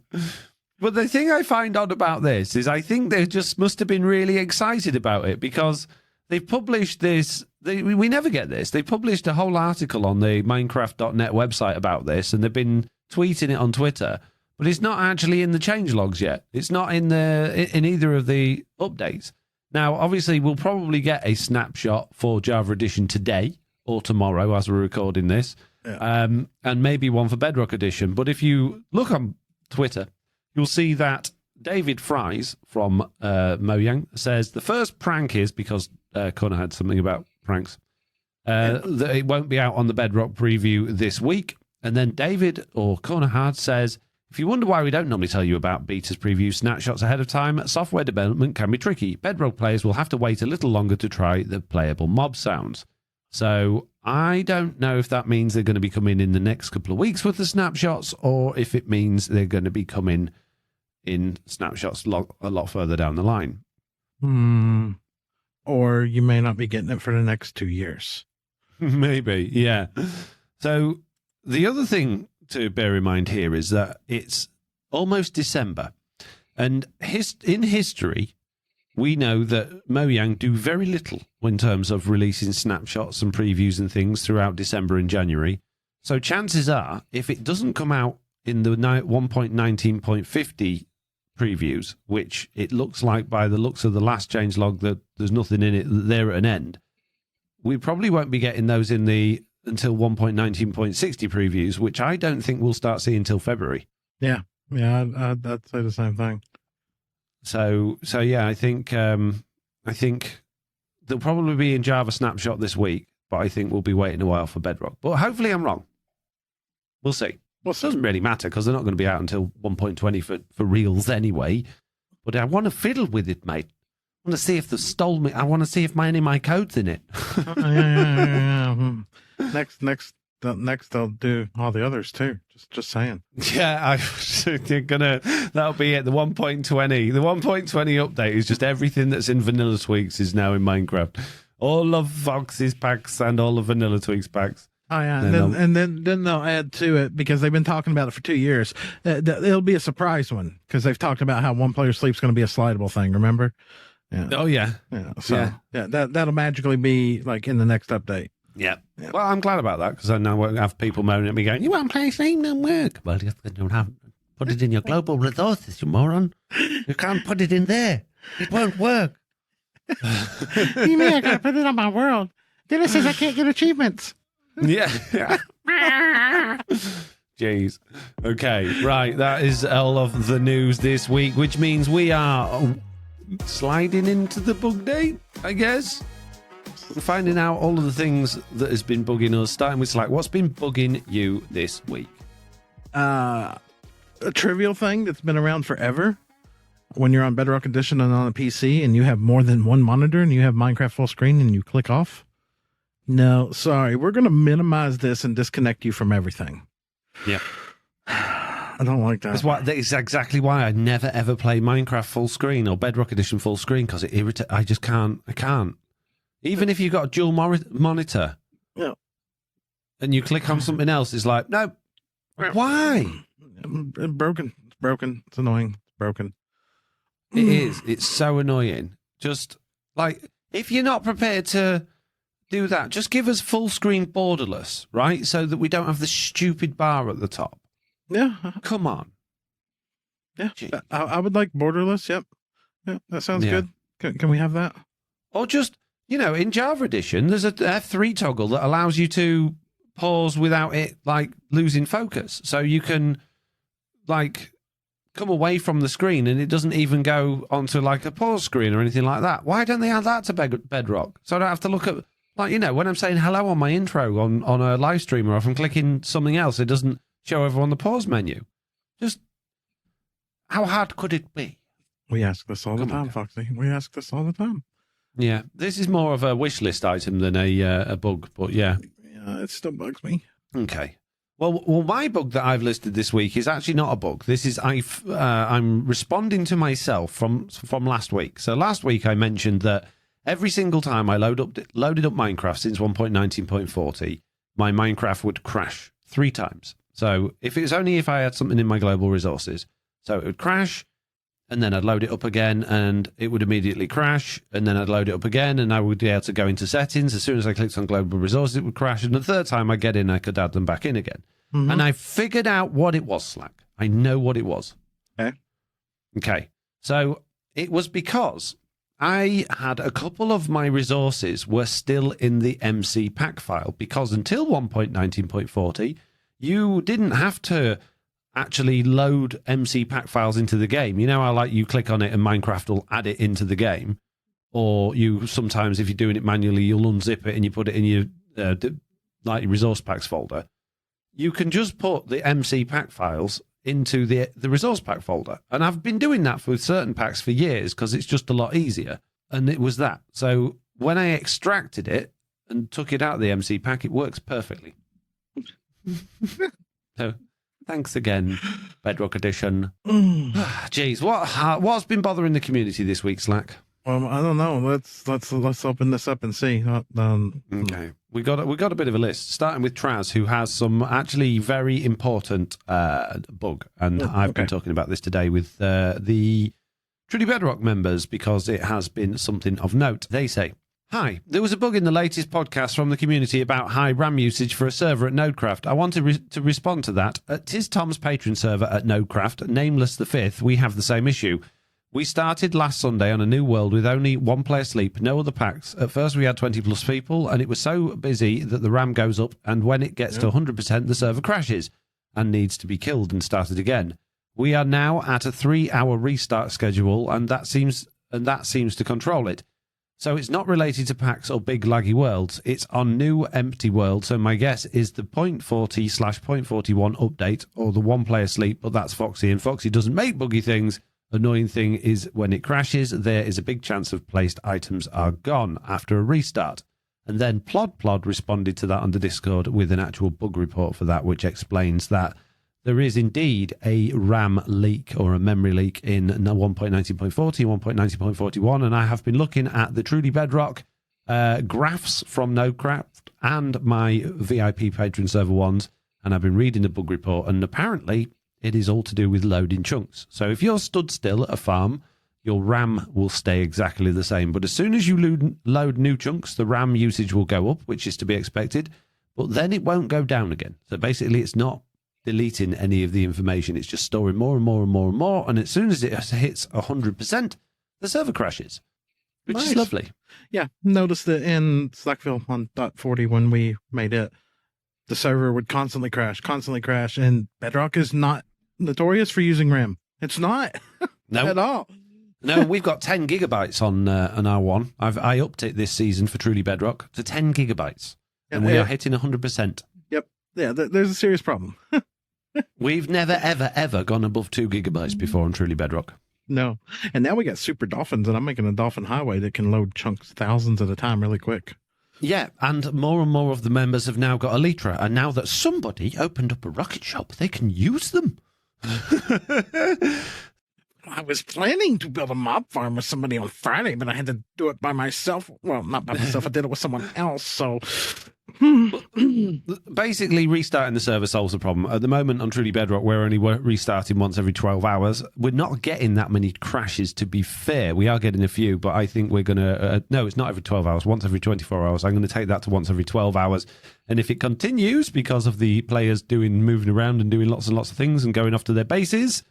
But the thing I find odd about this is I think they just must have been really excited about it because they've published this. We never get this. They published a whole article on the Minecraft.net website about this, and they've been tweeting it on Twitter, but it's not actually in the changelogs yet. It's not in either of the updates. Now, obviously, we'll probably get a snapshot for Java Edition today or tomorrow as we're recording this. Yeah. And maybe one for Bedrock Edition. But if you look on Twitter, you'll see that David Fries from Mojang says the first prank is, because Connor had something about pranks, that it won't be out on the Bedrock preview this week. And then David, or Connor Hard, says, if you wonder why we don't normally tell you about betas preview snapshots ahead of time, software development can be tricky. Bedrock players will have to wait a little longer to try the playable mob sounds. So I don't know if that means they're going to be coming in the next couple of weeks with the snapshots, or if it means they're going to be coming in snapshots a lot further down the line. Or you may not be getting it for the next 2 years. Maybe, yeah. So the other thing to bear in mind here is that it's almost December. And in history, we know that Mojang do very little in terms of releasing snapshots and previews and things throughout December and January. So chances are, if it doesn't come out in the 1.19.50 previews, which it looks like by the looks of the last changelog that there's nothing in it, they're at an end, we probably won't be getting those until 1.19.60 previews, which I don't think we'll start seeing until February. Yeah, I'd say the same thing. So yeah, I think they'll probably be in Java Snapshot this week, but I think we'll be waiting a while for Bedrock. But hopefully I'm wrong. We'll see. Well, it doesn't really matter because they're not going to be out until 1.20 for reals anyway. But I want to fiddle with it, mate. I want to see if they stole me. I want to see if any of my code's in it. Yeah. Next they'll do all the others too. Just saying. Yeah, that'll be it. The 1.20. The 1.20 update is just everything that's in Vanilla Tweaks is now in Minecraft. All of Foxy's packs and all of Vanilla Tweaks packs. Oh yeah, and then they'll add to it because they've been talking about it for 2 years. It'll be a surprise one because they've talked about how one player sleep's going to be a slidable thing. Remember? Yeah. Oh yeah. Yeah. So that'll magically be like in the next update. Yeah. Well, I'm glad about that because I now won't have people moaning at me going, "You won't play Sleep don't work." Well, you don't have put it in your global resources, you moron. You can't put it in there. It won't work. You mean I gotta put it on my world? Then it says I can't get achievements. Yeah. Jeez. Okay, right. That is all of the news this week, which means we are sliding into the bug date, I guess. Finding out all of the things that has been bugging us, starting with Slack. What's been bugging you this week? A trivial thing that's been around forever. When you're on Bedrock Edition and on a PC and you have more than one monitor and you have Minecraft full screen and you click off. No, sorry. We're going to minimize this and disconnect you from everything. Yeah. I don't like that. That is exactly why I never ever play Minecraft full screen or Bedrock Edition full screen because it irritates. I just can't. I can't. Even if you've got a dual monitor. Yeah. And you click on something else, it's like, no. Why? It's broken. It's broken. It's annoying. It's broken. It is. It's so annoying. Just like, if you're not prepared to do that, just give us full screen borderless, right? So that we don't have the stupid bar at the top. Yeah. Come on. Yeah. I would like borderless. Yep. Yeah. That sounds good. Can we have that? Or just, in Java Edition, there's a F3 toggle that allows you to pause without it, like, losing focus. So you can, like, come away from the screen and it doesn't even go onto like a pause screen or anything like that. Why don't they add that to Bedrock? So I don't have to look at, like, when I'm saying hello on my intro on a live stream, or if I'm clicking something else, it doesn't show everyone the pause menu. Just, how hard could it be? We ask this all the time, Foxy. We ask this all the time. Yeah, this is more of a wish list item than a bug, but yeah. Yeah, it still bugs me. Okay. Well, my bug that I've listed this week is actually not a bug. This is I'm responding to myself from last week. So last week I mentioned that every single time I loaded up Minecraft since 1.19.40, my Minecraft would crash 3 times. So if I had something in my global resources, so it would crash, and then I'd load it up again, and it would immediately crash, and then I'd load it up again, and I would be able to go into settings. As soon as I clicked on global resources, it would crash, and the third time I get in, I could add them back in again. Mm-hmm. And I figured out what it was, Slack. I know what it was. Okay. So it was because I had a couple of my resources were still in the MC pack file, because until 1.19.40, you didn't have to actually load MC pack files into the game. You know how, like, you click on it and Minecraft will add it into the game, or you sometimes, if you're doing it manually, you'll unzip it and you put it in your like resource packs folder. You can just put the MC pack files into the resource pack folder, and I've been doing that for certain packs for years because it's just a lot easier. And it was that. So when I extracted it and took it out of the MC pack, it works perfectly. So. Thanks again, Bedrock Edition. Jeez, what's been bothering the community this week, Slack? I don't know. Let's open this up and see. Okay, we got a bit of a list, starting with Traz, who has some actually very important bug, and I've been talking about this today with the Truly Bedrock members because it has been something of note. They say, "Hi, there was a bug in the latest podcast from the community about high RAM usage for a server at Nodecraft. I want to respond to that. At Tis Tom's patron server at Nodecraft, Nameless the 5th, we have the same issue. We started last Sunday on a new world with only 1 player sleep, no other packs. At first we had 20 plus people, and it was so busy that the RAM goes up, and when it gets to 100%, the server crashes and needs to be killed and started again. We are now at a 3-hour restart schedule, and that seems to control it. So it's not related to packs or big laggy worlds. It's on new empty world. So my guess is the 0.40/0.41 update or the 1 player sleep, but that's Foxy, and Foxy doesn't make buggy things. Annoying thing is when it crashes, there is a big chance of placed items are gone after a restart." And then Plod responded to that on the Discord with an actual bug report for that, which explains that there is indeed a RAM leak or a memory leak in 1.19.40, 1.19.41, and I have been looking at the Truly Bedrock graphs from Nodecraft and my VIP patron server ones, and I've been reading the bug report, and apparently it is all to do with loading chunks. So if you're stood still at a farm, your RAM will stay exactly the same, but as soon as you load new chunks, the RAM usage will go up, which is to be expected, but then it won't go down again. So basically it's not deleting any of the information, it's just storing more and more and more and more, and as soon as it hits 100%, the server crashes, which is lovely. Yeah, noticed that in Slackville on .40 when we made it, the server would constantly crash, and Bedrock is not notorious for using RAM. It's not at all. No, we've got 10 gigabytes on our one. I upped it this season for Truly Bedrock to 10 gigabytes, and we are hitting 100%. Yep. Yeah, there's a serious problem. We've never, ever, ever gone above 2 gigabytes before on Truly Bedrock. No. And now we got super Dolphins, and I'm making a Dolphin Highway that can load chunks thousands at a time really quick. Yeah, and more of the members have now got Elytra, and now that somebody opened up a rocket shop, they can use them. I was planning to build a mob farm with somebody on Friday, but I had to do it by myself. Well, not by myself. I did it with someone else, so... Basically, restarting the server solves the problem. At the moment, on Truly Bedrock, we're only restarting once every 12 hours. We're not getting that many crashes, to be fair. We are getting a few, but I think we're going to... no, it's not every 12 hours. Once every 24 hours. I'm going to take that to once every 12 hours. And if it continues, because of the players moving around and doing lots and lots of things and going off to their bases,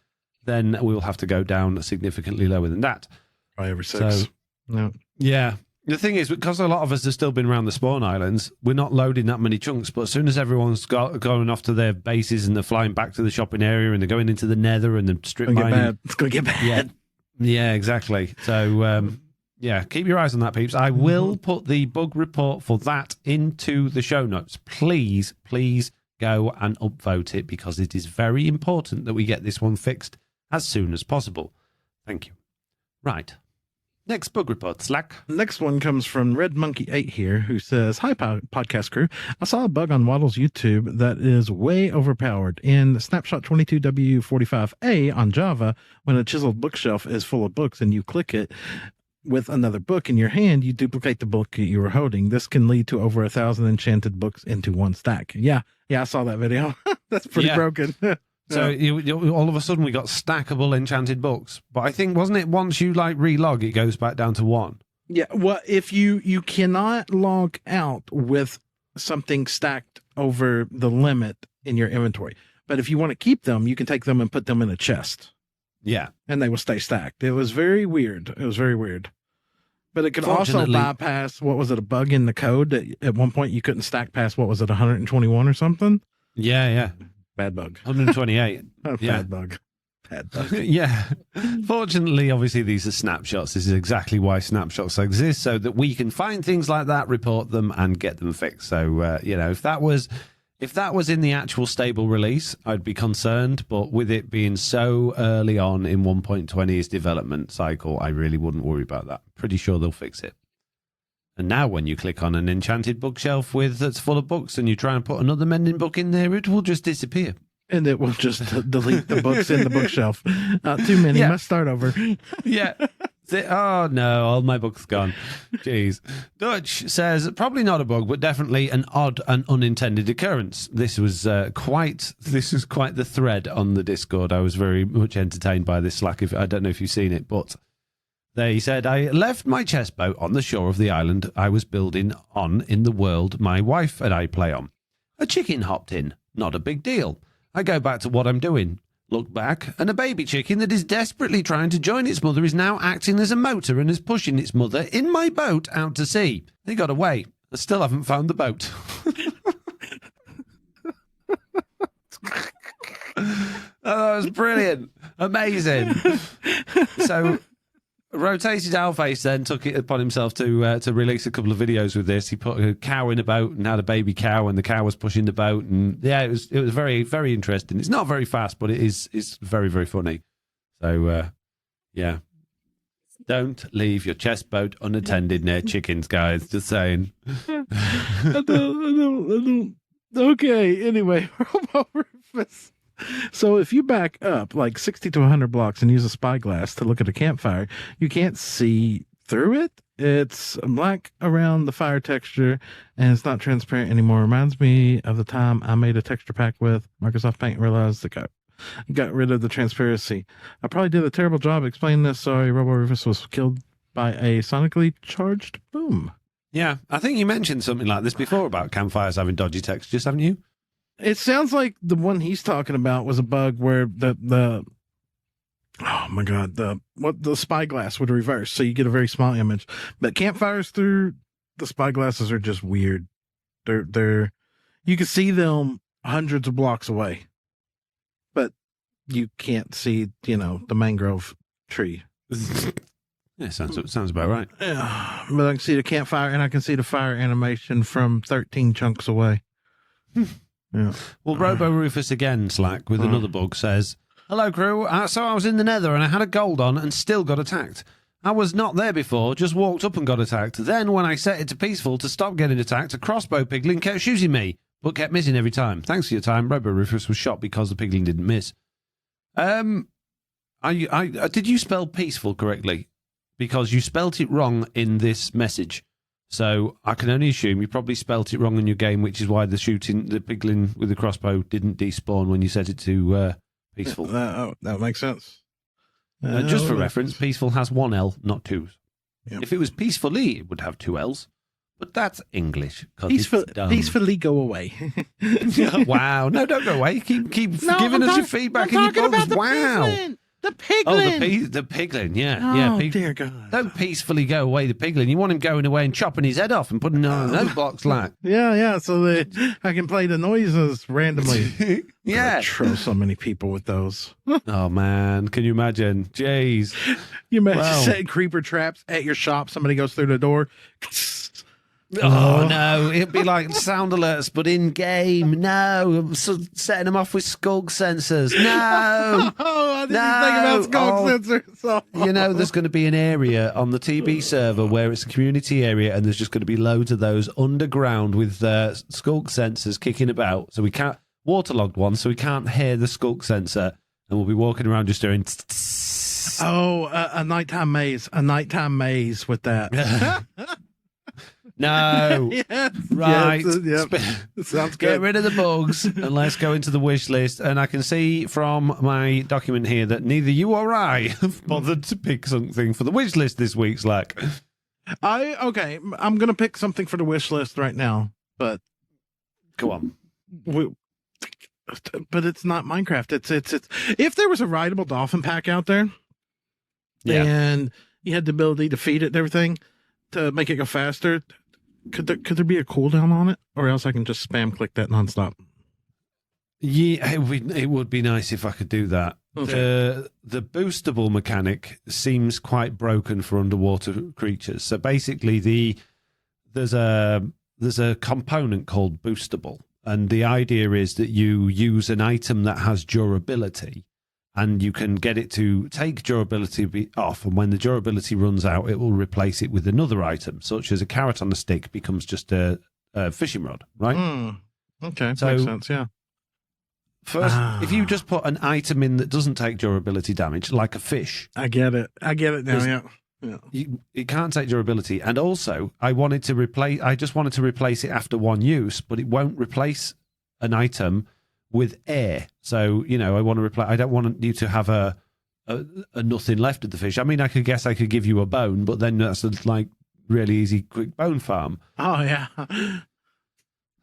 then we'll have to go down significantly lower than that. Probably every 6. So, no. Yeah. The thing is, because a lot of us have still been around the spawn islands, we're not loading that many chunks. But as soon as everyone's going off to their bases and they're flying back to the shopping area and they're going into the nether and the strip mining, it's going to get bad. Yeah, exactly. So, yeah, keep your eyes on that, peeps. I will put the bug report for that into the show notes. Please go and upvote it because it is very important that we get this one fixed as soon as possible. Thank you. Right. Next bug report, Slack. Next one comes from Red Monkey 8 here, who says, "Hi, podcast crew. I saw a bug on Waddle's YouTube that is way overpowered. In Snapshot 22W45A on Java, when a chiseled bookshelf is full of books and you click it with another book in your hand, you duplicate the book you were holding. This can lead to over 1,000 enchanted books into one stack." Yeah, I saw that video. That's pretty broken. So all of a sudden we got stackable enchanted books. But I think, wasn't it once you relog, it goes back down to 1? Yeah, well, if you cannot log out with something stacked over the limit in your inventory. But if you want to keep them, you can take them and put them in a chest. Yeah. And they will stay stacked. It was very weird. But it could also bypass, what was it, a bug in the code that at one point you couldn't stack past, what was it, 121 or something? Yeah. Bad bug. 128. Bad bug. Yeah. Fortunately, obviously, these are snapshots. This is exactly why snapshots exist, so that we can find things like that, report them, and get them fixed. So, if that was in the actual stable release, I'd be concerned. But with it being so early on in 1.20's development cycle, I really wouldn't worry about that. Pretty sure they'll fix it. And now when you click on an enchanted bookshelf that's full of books and you try and put another mending book in there, it will just disappear. And it will just delete the books in the bookshelf. Too many. Must start over. Yeah. Oh, no, all my books gone. Jeez. Dutch says, probably not a bug, but definitely an odd and unintended occurrence. This was quite the thread on the Discord. I was very much entertained by this, Slack. I don't know if you've seen it, but they said, "I left my chest boat on the shore of the island I was building on in the world my wife and I play on. A chicken hopped in. Not a big deal. I go back to what I'm doing. Look back, and a baby chicken that is desperately trying to join its mother is now acting as a motor and is pushing its mother in my boat out to sea. They got away. I still haven't found the boat." Oh, that was brilliant. Amazing. So Rotated Owlface then took it upon himself to release a couple of videos with this. He put a cow in a boat and had a baby cow, and the cow was pushing the boat. And yeah, it was very, very interesting. It's not very fast, but it's very, very funny. So yeah, don't leave your chest boat unattended near chickens, guys. Just saying. I don't. Okay. Anyway, Robo-Rufus. So if you back up like 60 to 100 blocks and use a spyglass to look at a campfire, you can't see through it. It's black around the fire texture, and it's not transparent anymore. Reminds me of the time I made a texture pack with Microsoft Paint and realized it got rid of the transparency. I probably did a terrible job explaining this. Sorry, Robo-Rufus was killed by a sonically charged boom. Yeah, I think you mentioned something like this before about campfires having dodgy textures, haven't you? It sounds like the one he's talking about was a bug where the spyglass would reverse, so you get a very small image. But campfires through the spyglasses are just weird. They're you can see them hundreds of blocks away, but you can't see the mangrove tree. Yeah, sounds about right. Yeah, but I can see the campfire and I can see the fire animation from 13 chunks away. Yeah. Well, Robo-Rufus again, Slack, with another bug, says, "Hello, crew. So I was in the nether and I had a gold on and still got attacked. I was not there before, just walked up and got attacked. Then when I set it to peaceful to stop getting attacked, a crossbow piglin kept shooting me, but kept missing every time. Thanks for your time. Robo-Rufus was shot because the piglin didn't miss." Did you spell peaceful correctly? Because you spelt it wrong in this message. So I can only assume you probably spelt it wrong in your game, which is why the piglin with the crossbow didn't despawn when you set it to peaceful. That makes sense. Just for reference, peaceful has one L, not two. Yep. If it was peacefully, it would have two L's. But that's English. Peacefully go away. Wow. No, don't go away. Keep giving us your feedback and your bugs. Wow. The piglin. Oh, the piglin, yeah. Oh, dear God. Don't peacefully go away, the piglin. You want him going away and chopping his head off and putting it on a note box like. Yeah, so I can play the noises randomly. Yeah. Troll so many people with those. Oh, man. Can you imagine? Jeez. You imagine setting creeper traps at your shop. Somebody goes through the door. Oh, no. It'd be like sound alerts, but in game. No. So setting them off with skunk sensors. No. Oh, I didn't think about skunk sensors. Oh. You know, there's going to be an area on the TB server where it's a community area, and there's just going to be loads of those underground with skunk sensors kicking about. So we can't, waterlogged ones, so we can't hear the skunk sensor, and we'll be walking around just doing. Oh, a nighttime maze with that. No. Yes. Right. Yes, yep. Sounds good. Get rid of the bugs and let's go into the wish list. And I can see from my document here that neither you or I have bothered to pick something for the wish list this week, Slack. Okay, I'm going to pick something for the wish list right now, but go on. But it's not Minecraft. It's if there was a rideable dolphin pack out there, and you had the ability to feed it and everything to make it go faster, could there be a cooldown on it, or else I can just spam click that nonstop? Yeah, it would be nice if I could do that. Okay. The boostable mechanic seems quite broken for underwater creatures. So basically, there's a component called boostable, and the idea is that you use an item that has durability, and you can get it to take durability off, and when the durability runs out, it will replace it with another item, such as a carrot on a stick becomes just a fishing rod, right? Okay, so, makes sense, yeah. First, if you just put an item in that doesn't take durability damage, like a fish. I get it now, yeah. It can't take durability. And also, I just wanted to replace it after one use, but it won't replace an item with air. So, I want to replace. I don't want you to have a nothing left of the fish. I mean, I could give you a bone, but then that's a really easy, quick bone farm. Oh yeah.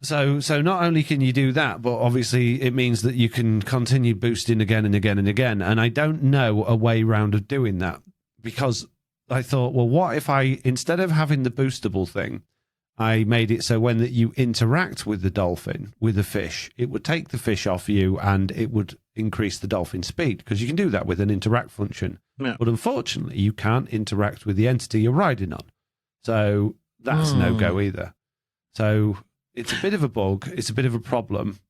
So not only can you do that, but obviously it means that you can continue boosting again and again and again. And I don't know a way round of doing that, because I thought, well, what if I, instead of having the boostable thing, I made it so when that you interact with the dolphin, with the fish, it would take the fish off you and it would increase the dolphin speed, because you can do that with an interact function. Yeah. But unfortunately, you can't interact with the entity you're riding on. So that's no go either. So it's a bit of a bug. It's a bit of a problem.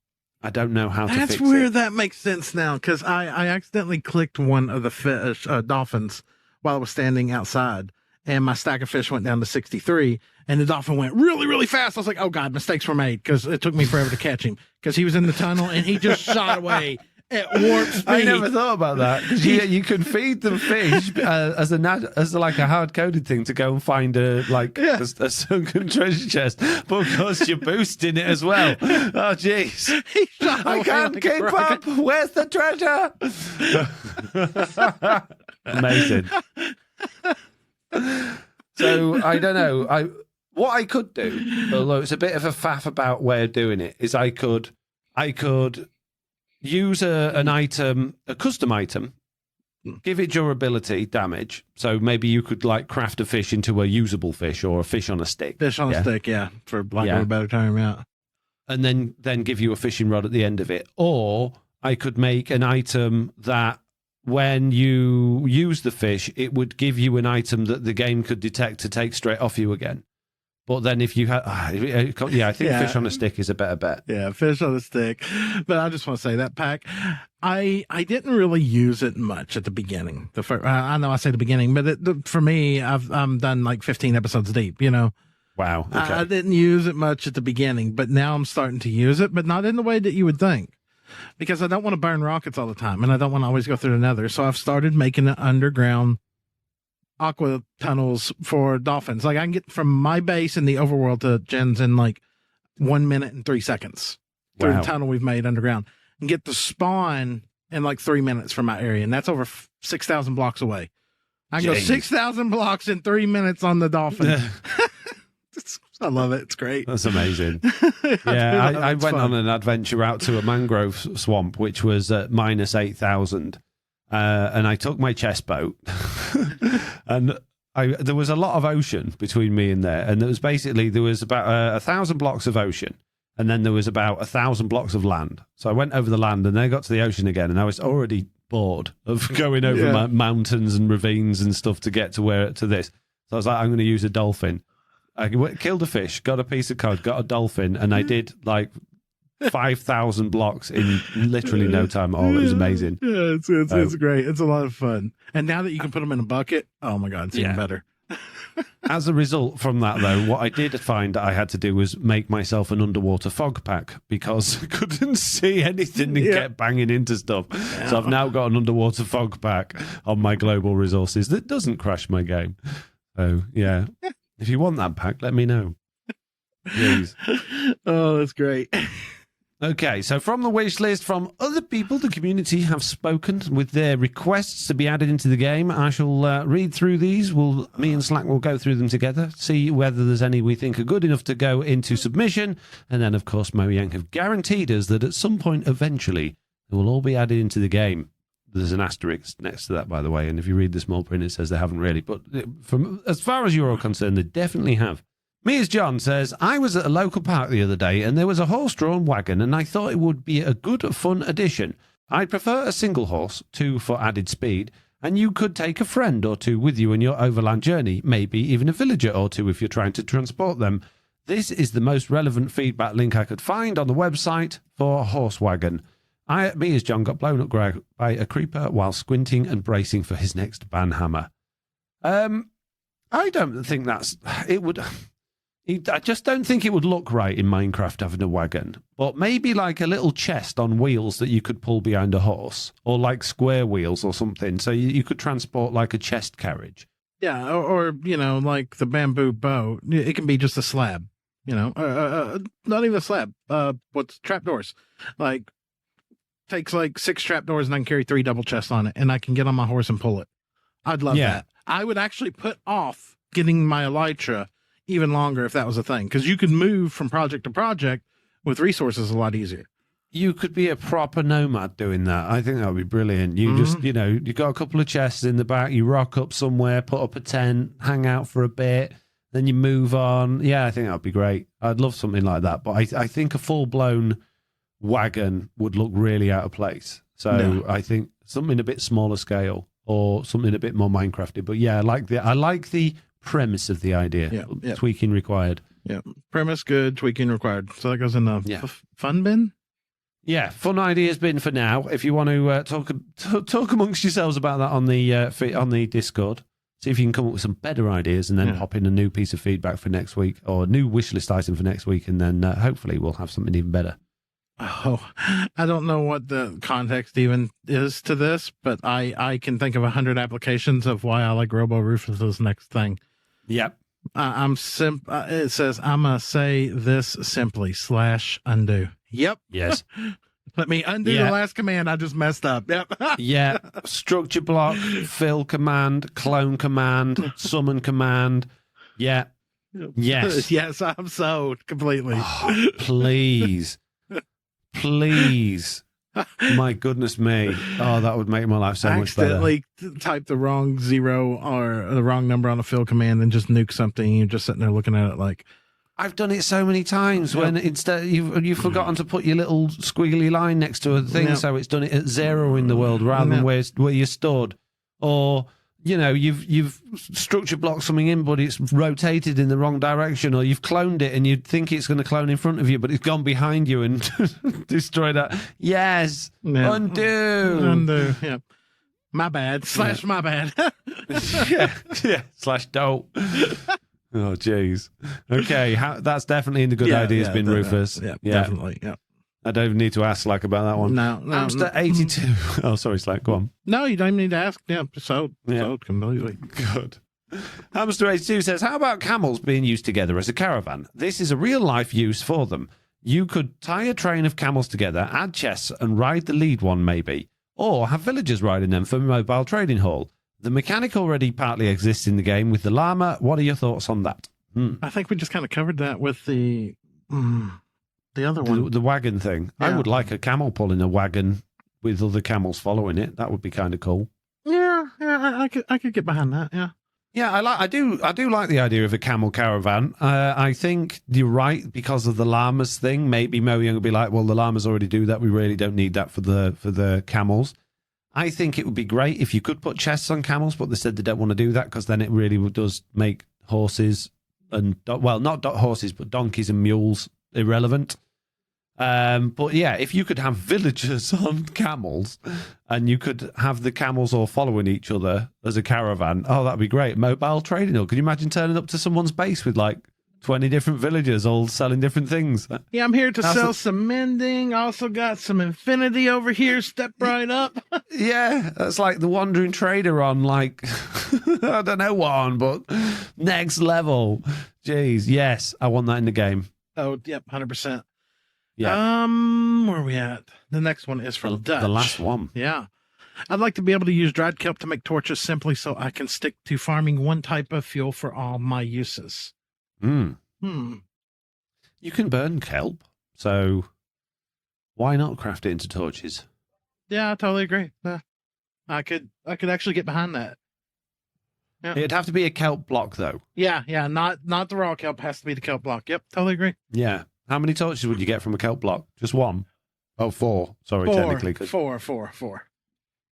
I don't know how to fix it. That's weird. That makes sense now, because I accidentally clicked one of the fish, dolphins while I was standing outside, and my stack of fish went down to 63, and the dolphin went really, really fast. I was like, oh, God, mistakes were made, because it took me forever to catch him, because he was in the tunnel, and he just shot away at warp speed. I never thought about that, because you can feed them fish as a hard-coded thing to go and find a sunken treasure chest, but of course you're boosting it as well. Oh, jeez. I can't keep up. Where's the treasure? Amazing. So I don't know. What I could do, although it's a bit of a faff about way of doing it, is I could use an item, a custom item, give it durability damage. So maybe you could craft a fish into a usable fish, or a fish on a stick. Fish on a stick, yeah, for lack of a better term, yeah. And then give you a fishing rod at the end of it. Or I could make an item that when you use the fish, it would give you an item that the game could detect to take straight off you again. But then if you had, I think fish on a stick is a better bet. Yeah, fish on a stick. But I just want to say that pack, I didn't really use it much at the beginning. I know I say the beginning, but for me, I'm done 15 episodes deep, Wow. Okay. I didn't use it much at the beginning, but now I'm starting to use it, but not in the way that you would think. Because I don't want to burn rockets all the time, and I don't want to always go through the nether. So I've started making an underground aqua tunnels for dolphins. I can get from my base in the overworld to Jen's in 1 minute and 3 seconds through the tunnel we've made underground, and get the spawn in 3 minutes from my area. And that's over 6,000 blocks away. I can go 6,000 blocks in 3 minutes on the dolphin. I love it. It's great. That's amazing. Yeah, I went on an adventure out to a mangrove swamp, which was at -8,000. and I took my chest boat, and there was a lot of ocean between me and there, and there was about 1,000 blocks of ocean, and then there was about 1,000 blocks of land. So I went over the land, and then I got to the ocean again, and I was already bored of going over mountains and ravines and stuff to get to this. So I was like, I'm going to use a dolphin. I killed a fish, got a piece of cod, got a dolphin, and I did like 5,000 blocks in literally no time at all. It was amazing. Yeah, it's great. It's a lot of fun. And now that you can put them in a bucket, oh my God, it's even better. As a result from that, though, what I did find that I had to do was make myself an underwater fog pack because I couldn't see anything and kept banging into stuff. So I've now got an underwater fog pack on my global resources that doesn't crash my game. So, yeah. If you want that pack, let me know. Please. Oh, that's great. Okay, so from the wish list, from other people, the community have spoken with their requests to be added into the game. I shall read through these. Me and Slack will go through them together, see whether there's any we think are good enough to go into submission. And then, of course, Mojang have guaranteed us that at some point, eventually, they will all be added into the game. There's an asterisk next to that, by the way. And if you read the small print, it says they haven't really. But from as far as you're all concerned, they definitely have. Me as John says, I was at a local park the other day and there was a horse-drawn wagon and I thought it would be a good, fun addition. I'd prefer a single horse, 2 for added speed, and you could take a friend or 2 with you on your overland journey, maybe even a villager or 2 if you're trying to transport them. This is the most relevant feedback link I could find on the website for a horse wagon. Me as John got blown up by a creeper while squinting and bracing for his next banhammer. I don't think it would... I just don't think it would look right in Minecraft having a wagon, but maybe like a little chest on wheels that you could pull behind a horse, or like square wheels or something, so you could transport like a chest carriage. Yeah, or like the bamboo bow. It can be just a slab, not even a slab. What's trapdoors? Like, takes like 6 trapdoors and I can carry 3 double chests on it, and I can get on my horse and pull it. I'd love that. I would actually put off getting my elytra even longer if that was a thing, because you could move from project to project with resources a lot easier. You could be a proper nomad doing that. I think that would be brilliant. You just, you got a couple of chests in the back, you rock up somewhere, put up a tent, hang out for a bit, then you move on. Yeah, I think that would be great. I'd love something like that, but I think a full-blown wagon would look really out of place. So I think something a bit smaller scale or something a bit more Minecrafty. But yeah, I like the premise of the idea. Yeah. Tweaking required. Yeah, premise good, tweaking required. So that goes in the fun bin. Yeah, fun ideas bin for now. If you want to talk amongst yourselves about that on the Discord, see if you can come up with some better ideas, and then hop in a new piece of feedback for next week or a new wish list item for next week, and then hopefully we'll have something even better. Oh, I don't know what the context even is to this, but I can think of 100 applications of why I like Robo Rufus's next thing. Yep. It says, I'm going to say this simply, /undo. Yep. Yes. Let me undo the last command I just messed up. Yep. Yeah. Structure block, fill command, clone command, summon command. Yeah. Yes. Yes, I'm sold completely. Oh, please. Please. My goodness me. Oh, that would make my life so much better. I accidentally type the wrong 0 or the wrong number on a fill command and just nuke something, and you're just sitting there looking at it like... I've done it so many times when instead you've forgotten to put your little squiggly line next to a thing, so it's done it at 0 in the world rather than where you're stored. Or... you've structure blocked something in, but it's rotated in the wrong direction, or you've cloned it and you think it's going to clone in front of you, but it's gone behind you and destroyed that. Yes. Yeah. Undo. Yeah. My bad. / my bad. yeah. / dope. Oh, jeez. Okay. That's definitely in the good ideas bin, Rufus. Yeah, definitely. Yeah. I don't even need to ask Slack about that one. No. Hamster 82. Oh, sorry, Slack. Go on. No, you don't even need to ask. Yeah, sold completely. Good. Hamster 82 says, how about camels being used together as a caravan? This is a real-life use for them. You could tie a train of camels together, add chests, and ride the lead one, maybe. Or have villagers riding them for a mobile trading hall. The mechanic already partly exists in the game with the llama. What are your thoughts on that? I think we just kind of covered that with the other one. The wagon thing. Yeah. I would like a camel pulling a wagon with other camels following it. That would be kind of cool. Yeah, I could get behind that. Yeah. Yeah, I do like the idea of a camel caravan. I think you're right because of the llamas thing. Maybe Mojang will be like, well, the llamas already do that. We really don't need that for the camels. I think it would be great if you could put chests on camels, but they said they don't want to do that because then it really does make horses and, well, not horses, but donkeys and mules irrelevant. But yeah, if you could have villagers on camels and you could have the camels all following each other as a caravan, oh, that'd be great. Mobile trading. Could you imagine turning up to someone's base with like 20 different villagers all selling different things? Yeah, I'm here to sell some mending. Also got some infinity over here. Step right up. Yeah, that's like the wandering trader on like, I don't know what on, but next level. Jeez, yes, I want that in the game. Oh, yep, 100%. Yeah. Where are we at? The next one is from Dutch. The last one. Yeah. I'd like to be able to use dried kelp to make torches simply so I can stick to farming one type of fuel for all my uses. You can burn kelp, so why not craft it into torches? Yeah, I totally agree. I could actually get behind that. Yeah. It'd have to be a kelp block, though. Yeah, not the raw kelp. Has to be the kelp block. Yep, totally agree. Yeah. How many torches would you get from a kelp block? Just one? Oh, four. Sorry, technically. Four.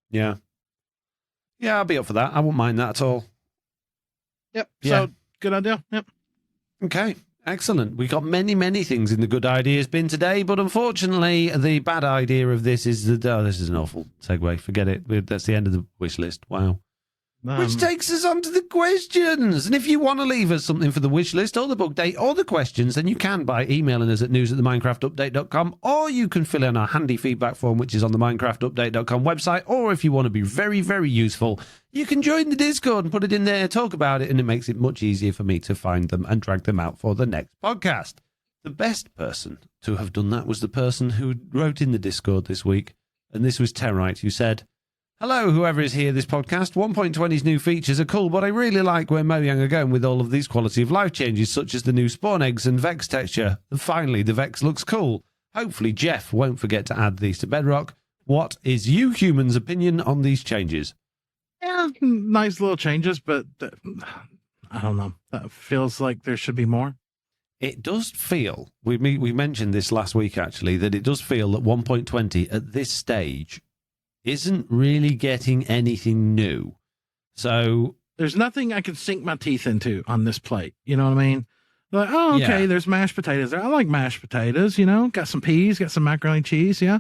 Yeah. Yeah, I'll be up for that. I wouldn't mind that at all. Yep. Yeah. So, good idea. Yep. Okay. Excellent. We got many things in the good ideas bin today, but unfortunately, the bad idea of this is that, this is an awful segue. Forget it. That's the end of the wish list. Wow. Which takes us on to the questions. And if you want to leave us something for the wish list or the book date or the questions, then you can by emailing us at news@theminecraftupdate.com, or you can fill in our handy feedback form, which is on the minecraftupdate.com website. Or if you want to be very, very useful, you can join the Discord and put it in there, talk about it, and it makes it much easier for me to find them and drag them out for the next podcast. The best person to have done that was the person who wrote in the Discord this week, and this was Territe, who said, hello, whoever is here, this podcast. 1.20's new features are cool, but I really like where Mojang are going with all of these quality of life changes, such as the new spawn eggs and Vex texture. And finally, the Vex looks cool. Hopefully, Jeff won't forget to add these to Bedrock. What is you humans' opinion on these changes? Yeah, nice little changes, but I don't know. That feels like there should be more. It does feel, we mentioned this last week actually, that it does feel that 1.20 at this stage isn't really getting anything new. So there's nothing I can sink my teeth into on this plate. You know what I mean? Like, oh, okay, there's mashed potatoes there. I like mashed potatoes, got some peas, got some macaroni cheese. Yeah.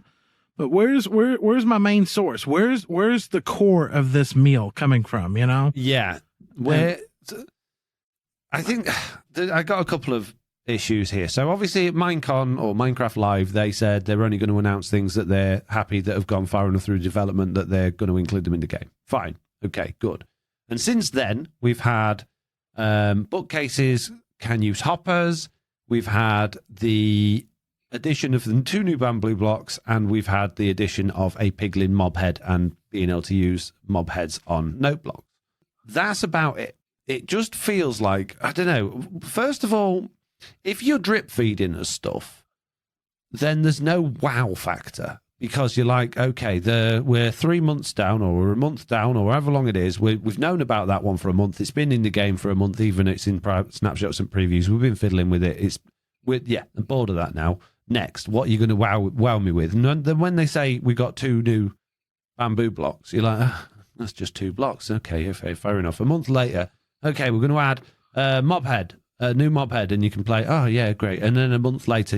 But where's my main source? Where's the core of this meal coming from? Yeah. I think I got a couple of issues here. So obviously at Minecon or Minecraft Live, they said they're only going to announce things that they're happy that have gone far enough through development that they're going to include them in the game. Fine. Okay, good. And since then, we've had bookcases can use hoppers. We've had the addition of the 2 new bamboo blocks, and we've had the addition of a piglin mob head and being able to use mob heads on note blocks. That's about it. It just feels like, I don't know, first of all, if you're drip feeding us stuff, then there's no wow factor because you're like, okay, we're 3 months down or we're a month down or however long it is. We've known about that one for a month. It's been in the game for a month, even it's in snapshots and previews. We've been fiddling with it. I'm bored of that now. Next, what are you going to wow me with? And then when they say we got 2 new bamboo blocks, you're like, that's just 2 blocks. Okay, fair enough. A month later, okay, we're going to add mob head. A new mob head, and you can play, oh yeah, great. And then a month later,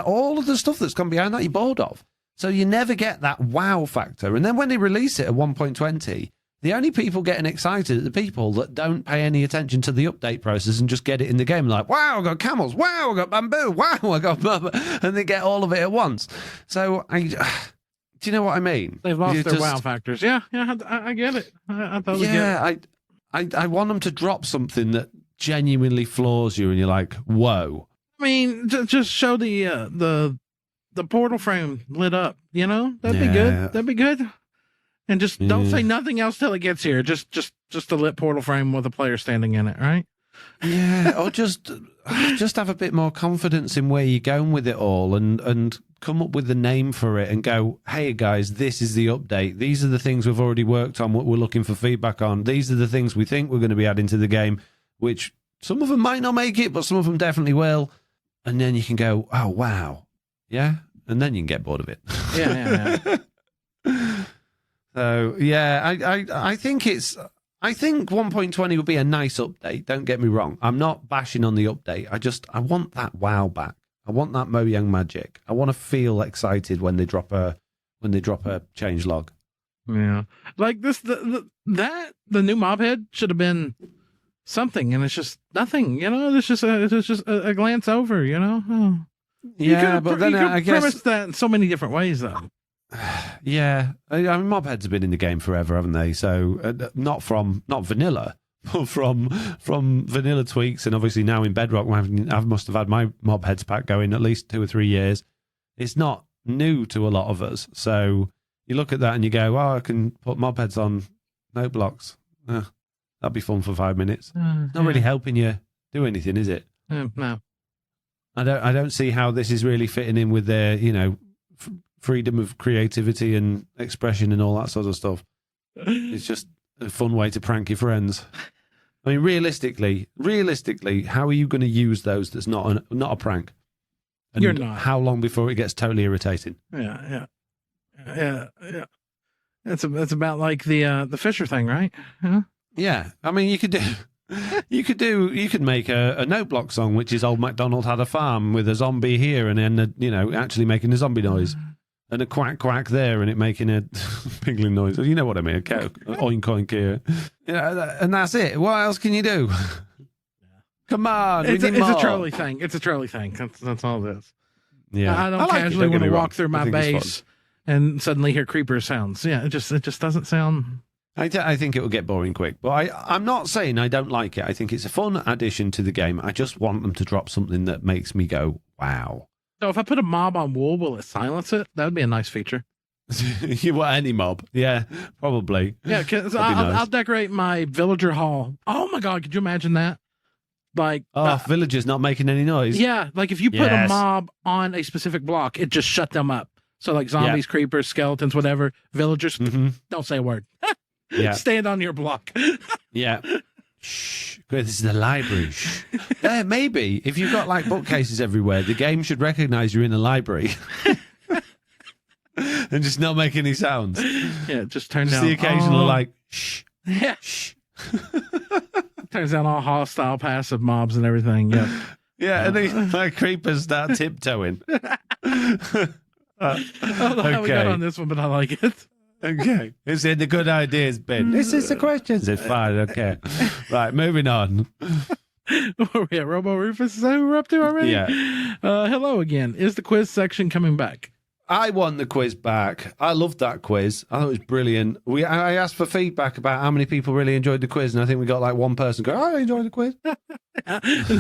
all of the stuff that's gone behind that you're bored of. So you never get that wow factor. And then when they release it at 1.20, the only people getting excited are the people that don't pay any attention to the update process and just get it in the game. Like, wow, I got camels. Wow, I got bamboo. Wow, I got bamboo. And they get all of it at once. So do you know what I mean? They've lost their wow factors. Yeah, I get it. I totally get it. I want them to drop something that genuinely floors you and you're like, whoa. I mean, just show the portal frame lit up, that'd be good. That'd be good. And just don't say nothing else till it gets here. Just a lit portal frame with a player standing in it, right? Yeah, or just have a bit more confidence in where you're going with it all and come up with the name for it and go, hey guys, this is the update. These are the things we've already worked on, what we're looking for feedback on. These are the things we think we're going to be adding to the game, which some of them might not make it, but some of them definitely will. And then you can go, oh, wow. Yeah. And then you can get bored of it. Yeah. So, yeah, I think 1.20 would be a nice update. Don't get me wrong. I'm not bashing on the update. I want that wow back. I want that Mojang magic. I want to feel excited when they drop a change log. Yeah. Like this, the new mob head should have been something, and it's just nothing, it's just a glance over, Oh. Yeah, but then I guess premise that in so many different ways, though. Yeah, I mean, mobheads have been in the game forever, haven't they? So not vanilla, but from vanilla tweaks, and obviously now in Bedrock, I must have had my mobheads pack going at least 2 or 3 years. It's not new to a lot of us, so you look at that and you go, "Oh, I can put mobheads on note blocks. That'd be fun for 5 minutes." It's not really helping you do anything, is it? No. I don't see how this is really fitting in with their, freedom of creativity and expression and all that sort of stuff. It's just a fun way to prank your friends. I mean, realistically, how are you going to use those that's not a prank? And you're not. How long before it gets totally irritating? Yeah. It's about like the Fisher thing, right? Huh? Yeah. I mean, you could make a note block song, which is Old MacDonald Had a Farm, with a zombie here and then, actually making a zombie noise, and a quack quack there and it making a pigling noise. You know what I mean? Oink oink here. And that's it. What else can you do? Come on. It's a trolley thing. It's a trolley thing. That's all it is. Yeah. I don't casually want to walk through my base and suddenly hear creeper sounds. Yeah. It just doesn't sound. I think it will get boring quick, but I'm not saying I don't like it. I think it's a fun addition to the game. I just want them to drop something that makes me go, wow. So if I put a mob on wool, will it silence it? That would be a nice feature. You want any mob? Yeah, probably. Yeah, because I'll decorate my villager hall. Oh my God, could you imagine that? Like, villagers not making any noise. Yeah, like if you put a mob on a specific block, it just shut them up. So like zombies, creepers, skeletons, whatever, villagers, don't say a word. Yeah. Stand on your block. Yeah. Shh. This is the library. Shh. Yeah, maybe. If you've got like bookcases everywhere, the game should recognize you're in a library. And just not make any sounds. Yeah, just turn down. The occasional like, shh. Yeah. Shh. Turns down all hostile passive mobs and everything. Yeah. Yeah, and these like creepers start tiptoeing. I don't know how we got on this one, but I like it. Okay. It's in the good ideas bin. This is the questions. It's fine. Okay. Right. Moving on. Where we at? Robo Rufus? Is that who we're up to already? Yeah. Hello again. Is the quiz section coming back? I want the quiz back. I loved that quiz. I thought it was brilliant. I asked for feedback about how many people really enjoyed the quiz, and I think we got like one person go, "I enjoyed the quiz."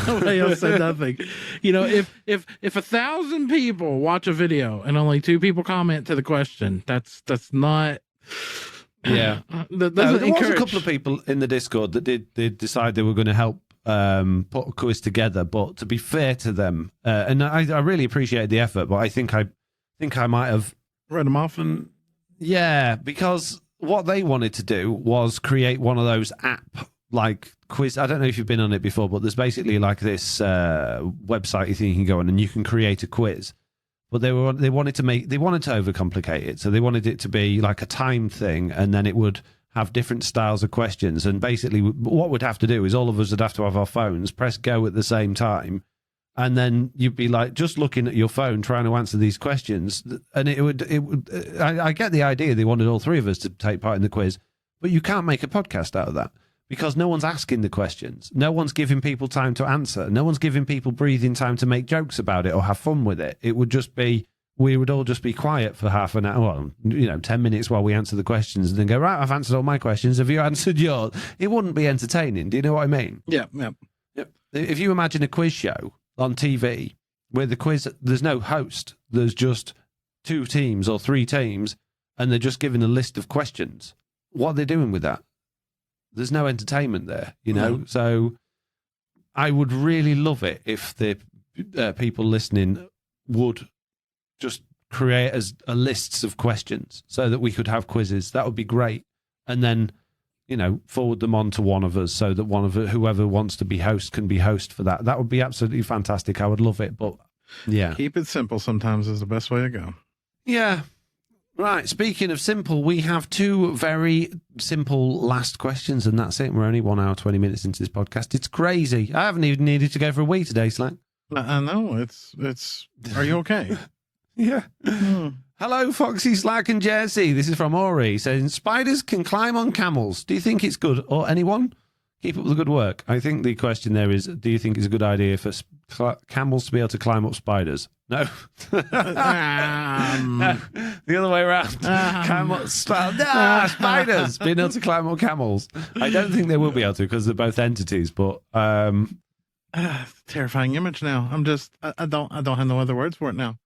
Nobody else said nothing. If 1,000 people watch a video and only 2 people comment to the question, that's not. Yeah. There was a couple of people in the Discord that did decide they were going to help put a quiz together. But to be fair to them, and I really appreciated the effort, but I think I might have read them off. And yeah, because what they wanted to do was create one of those app like quiz. I don't know if you've been on it before, but there's basically like this website you can go on and you can create a quiz. But they wanted to overcomplicate it. So they wanted it to be like a timed thing, and then it would have different styles of questions. And basically what we'd have to do is all of us would have to have our phones, press go at the same time. And then you'd be like just looking at your phone trying to answer these questions, and it would. I get the idea. They wanted all 3 of us to take part in the quiz, but you can't make a podcast out of that because no one's asking the questions, no one's giving people time to answer, no one's giving people breathing time to make jokes about it or have fun with it. It would just be we would all just be quiet for half an hour, 10 minutes while we answer the questions, and then go, right, I've answered all my questions. Have you answered yours? It wouldn't be entertaining. Do you know what I mean? Yeah. If you imagine a quiz show on TV where the quiz, there's no host, there's just 2 teams or 3 teams, and they're just given a list of questions. What are they doing with that? There's no entertainment there, So I would really love it if the people listening would just create as a lists of questions so that we could have quizzes. That would be great. And then, forward them on to one of us so that whoever wants to be host can be host for that. That would be absolutely fantastic. I would love it. But yeah. Keep it simple sometimes is the best way to go. Yeah. Right. Speaking of simple, we have 2 very simple last questions, and that's it. We're only 1 hour, 20 minutes into this podcast. It's crazy. I haven't even needed to go for a wee today, Slack. I know. It's. Are you okay? Yeah. Hello, Foxy, Slack, and Jessiie. This is from Ori, saying, spiders can climb on camels. Do you think it's good? Or anyone? Keep up the good work. I think the question there is, do you think it's a good idea for camels to be able to climb up spiders? No. No. The other way around. Spiders being able to climb up camels. I don't think they will be able to because they're both entities, but... terrifying image now. I don't have no other words for it now.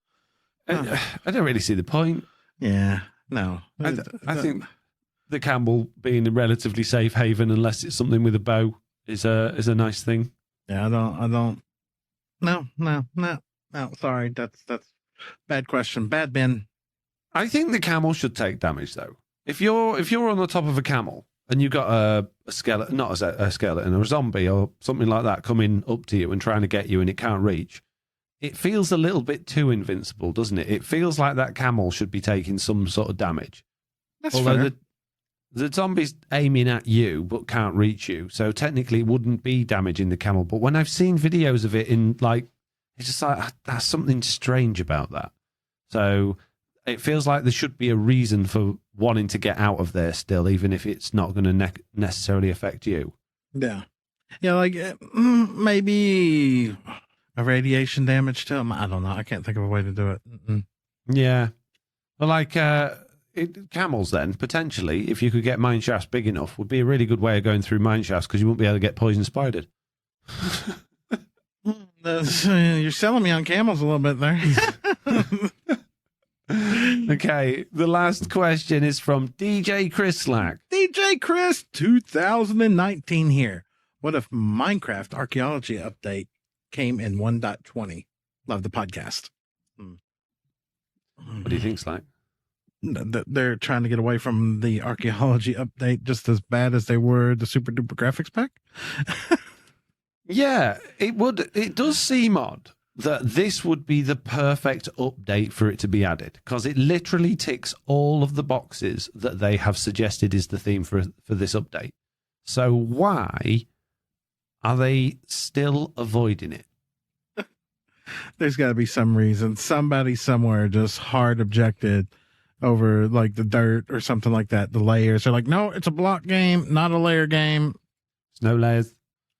I don't really see the point. Yeah, no. I think the camel being a relatively safe haven, unless it's something with a bow, is a nice thing. Yeah, I don't. No. Sorry, that's bad question. Bad Ben. I think the camel should take damage though. If you're on the top of a camel and you've got a skeleton, not a skeleton, or a zombie or something like that coming up to you and trying to get you and it can't reach. It feels a little bit too invincible, doesn't it? It feels like that camel should be taking some sort of damage. That's Although fair. the zombie's aiming at you but can't reach you, so technically it wouldn't be damaging the camel. But when I've seen videos of it it's just like, there's something strange about that. So it feels like there should be a reason for wanting to get out of there still, even if it's not going to necessarily affect you. Yeah. Yeah, like maybe... a radiation damage to them? I don't know. I can't think of a way to do it. Mm-mm. Yeah. Well, camels then, potentially, if you could get mine shafts big enough, would be a really good way of going through mine shafts because you wouldn't be able to get poison spidered. You're selling me on camels a little bit there. Okay, the last question is from DJ Chris Slack. DJ Chris 2019 here. What if Minecraft archaeology update came in 1.20? Love the podcast. What do you think, Slack? They're trying to get away from the archaeology update just as bad as they were the super duper graphics pack. Yeah, it does seem odd that this would be the perfect update for it to be added, because it literally ticks all of the boxes that they have suggested is the theme for this update. So why are they still avoiding it? There's got to be some reason. Somebody somewhere just hard objected over like the dirt or something like that. The layers. They're like, no, it's a block game, not a layer game. Snow layers.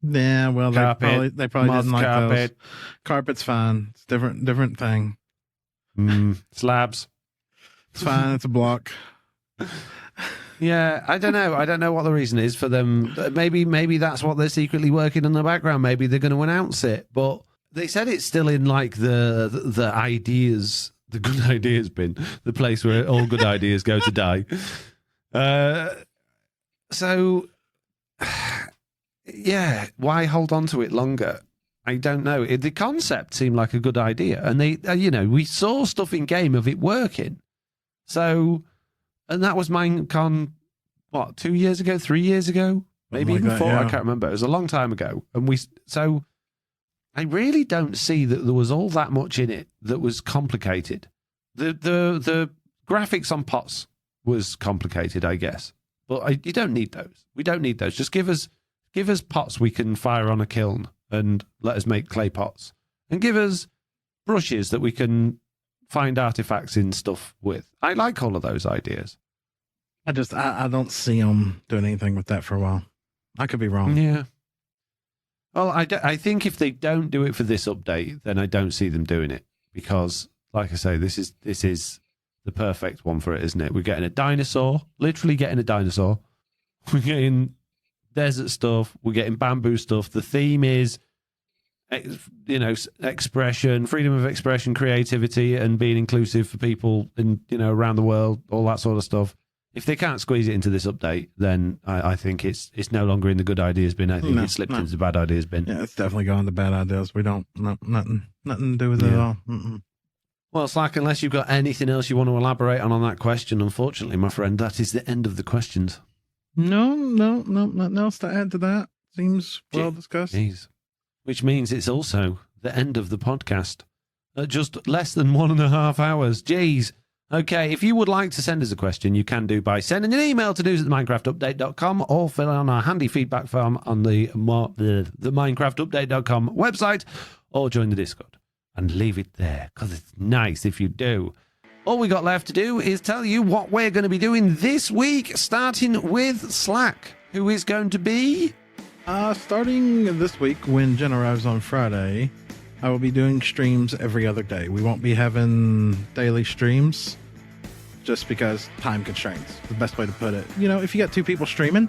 Yeah, well, Carpet, they probably didn't like carpet. those. Carpet's fine. It's different thing. Slabs. It's fine. It's a block. Yeah, I don't know. I don't know what the reason is for them. Maybe that's what they're secretly working in the background. Maybe they're going to announce it. But they said it's still in like the ideas, the good ideas bin, the place where all good ideas go to die. So, yeah, why hold on to it longer? I don't know. The concept seemed like a good idea, and we saw stuff in game of it working. So. And that was Minecon, 2 years ago, 3 years ago? Maybe even 4, I can't remember. It was a long time ago. So I really don't see that there was all that much in it that was complicated. The graphics on pots was complicated, I guess. But you don't need those. We don't need those. Just give us pots we can fire on a kiln and let us make clay pots. And give us brushes that we can find artifacts in stuff with. I like all of those ideas. I don't see them doing anything with that for a while. I could be wrong. Yeah. Well, I think if they don't do it for this update, then I don't see them doing it because, like I say, this is the perfect one for it, isn't it? We're getting a dinosaur, literally getting a dinosaur. We're getting desert stuff. We're getting bamboo stuff. The theme is, expression, freedom of expression, creativity, and being inclusive for people around the world, all that sort of stuff. If they can't squeeze it into this update, then I think it's no longer in the good ideas bin. I think it slipped into the bad ideas bin. Yeah, it's definitely gone to bad ideas. We don't, nothing to do with it at all. Mm-mm. Well, Slack, unless you've got anything else you want to elaborate on that question, unfortunately, my friend, that is the end of the questions. No, nothing else to add to that. Seems well discussed. Jeez. Which means it's also the end of the podcast. Just less than 1.5 hours. Jeez. Okay, if you would like to send us a question, you can do by sending an email to news@theminecraftupdate.com or fill in our handy feedback form on the minecraftupdate.com website, or join the Discord and leave it there, because it's nice if you do. All we got left to do is tell you what we're going to be doing this week, starting with Slack, who is going to be... Starting this week, when Jen arrives on Friday, I will be doing streams every other day. We won't be having daily streams, just because time constraints, the best way to put it. You know, if you got 2 people streaming,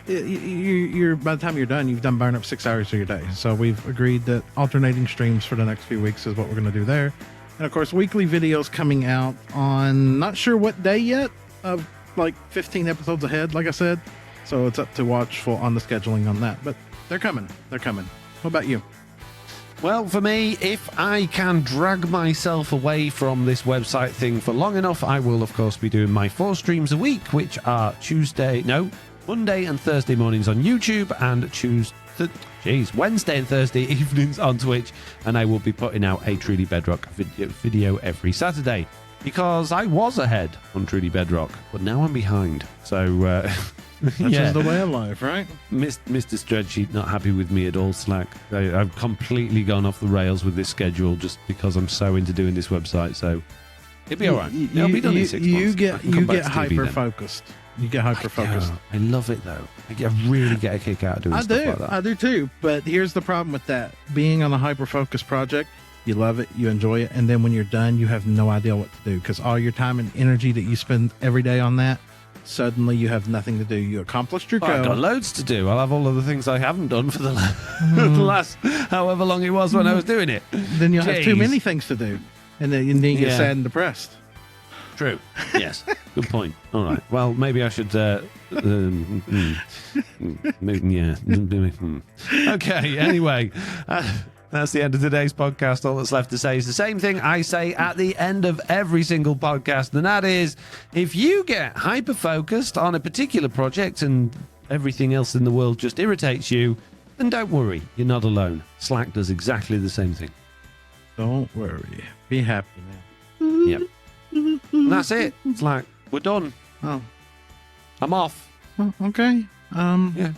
you're by the time you're done, you've done burn up 6 hours of your day. So we've agreed that alternating streams for the next few weeks is what we're going to do there. And of course, weekly videos coming out on not sure what day yet, of like 15 episodes ahead, like I said. So it's up to watchful on the scheduling on that. But they're coming. They're coming. What about you? Well, for me, if I can drag myself away from this website thing for long enough, I will, of course, be doing my 4 streams a week, which are Monday and Thursday mornings on YouTube, and Wednesday and Thursday evenings on Twitch. And I will be putting out a Truly Bedrock video every Saturday, because I was ahead on Truly Bedrock, but now I'm behind. So... That's just the way of life, right? Mr. Spreadsheet not happy with me at all, Slack. I've completely gone off the rails with this schedule just because I'm so into doing this website. So it'll be all right. It'll be done in 6 months. You get hyper-focused. You get hyper-focused. I love it, though. I really get a kick out of doing stuff like that. I do, too. But here's the problem with that. Being on a hyper-focused project, you love it, you enjoy it, and then when you're done, you have no idea what to do, because all your time and energy that you spend every day on that, suddenly you have nothing to do. You accomplished your goal. I've got loads to do. I'll have all of the things I haven't done for the last however long it was when I was doing it. Then you'll have too many things to do, and then you get sad and depressed. True. Yes. Good point. All right. Well, maybe I should... Okay. Anyway... that's the end of today's podcast. All that's left to say is the same thing I say at the end of every single podcast, and that is, if you get hyper-focused on a particular project and everything else in the world just irritates you, then don't worry, you're not alone. Slack does exactly the same thing. Don't worry. Be happy now. Yep. And that's it. Slack. We're done. Oh. I'm off. Oh, okay. Yeah.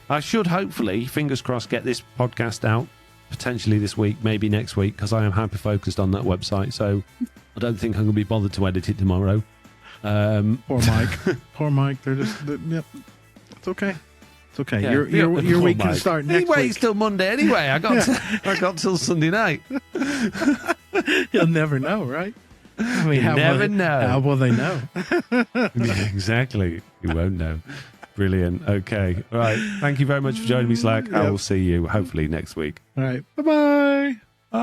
I should hopefully, fingers crossed, get this podcast out potentially this week, maybe next week, because I am hyper-focused on that website, so I don't think I'm going to be bothered to edit it tomorrow. Poor Mike. Poor Mike. Yep. It's okay. It's okay. Yeah, your week can start next week. It's till Monday anyway. I got till Sunday night. You'll never know, right? I mean, how will they know? Yeah, exactly. You won't know. Brilliant. Okay. All right. Thank you very much for joining me, Slack. I will see you hopefully next week. All right. Bye-bye. Bye.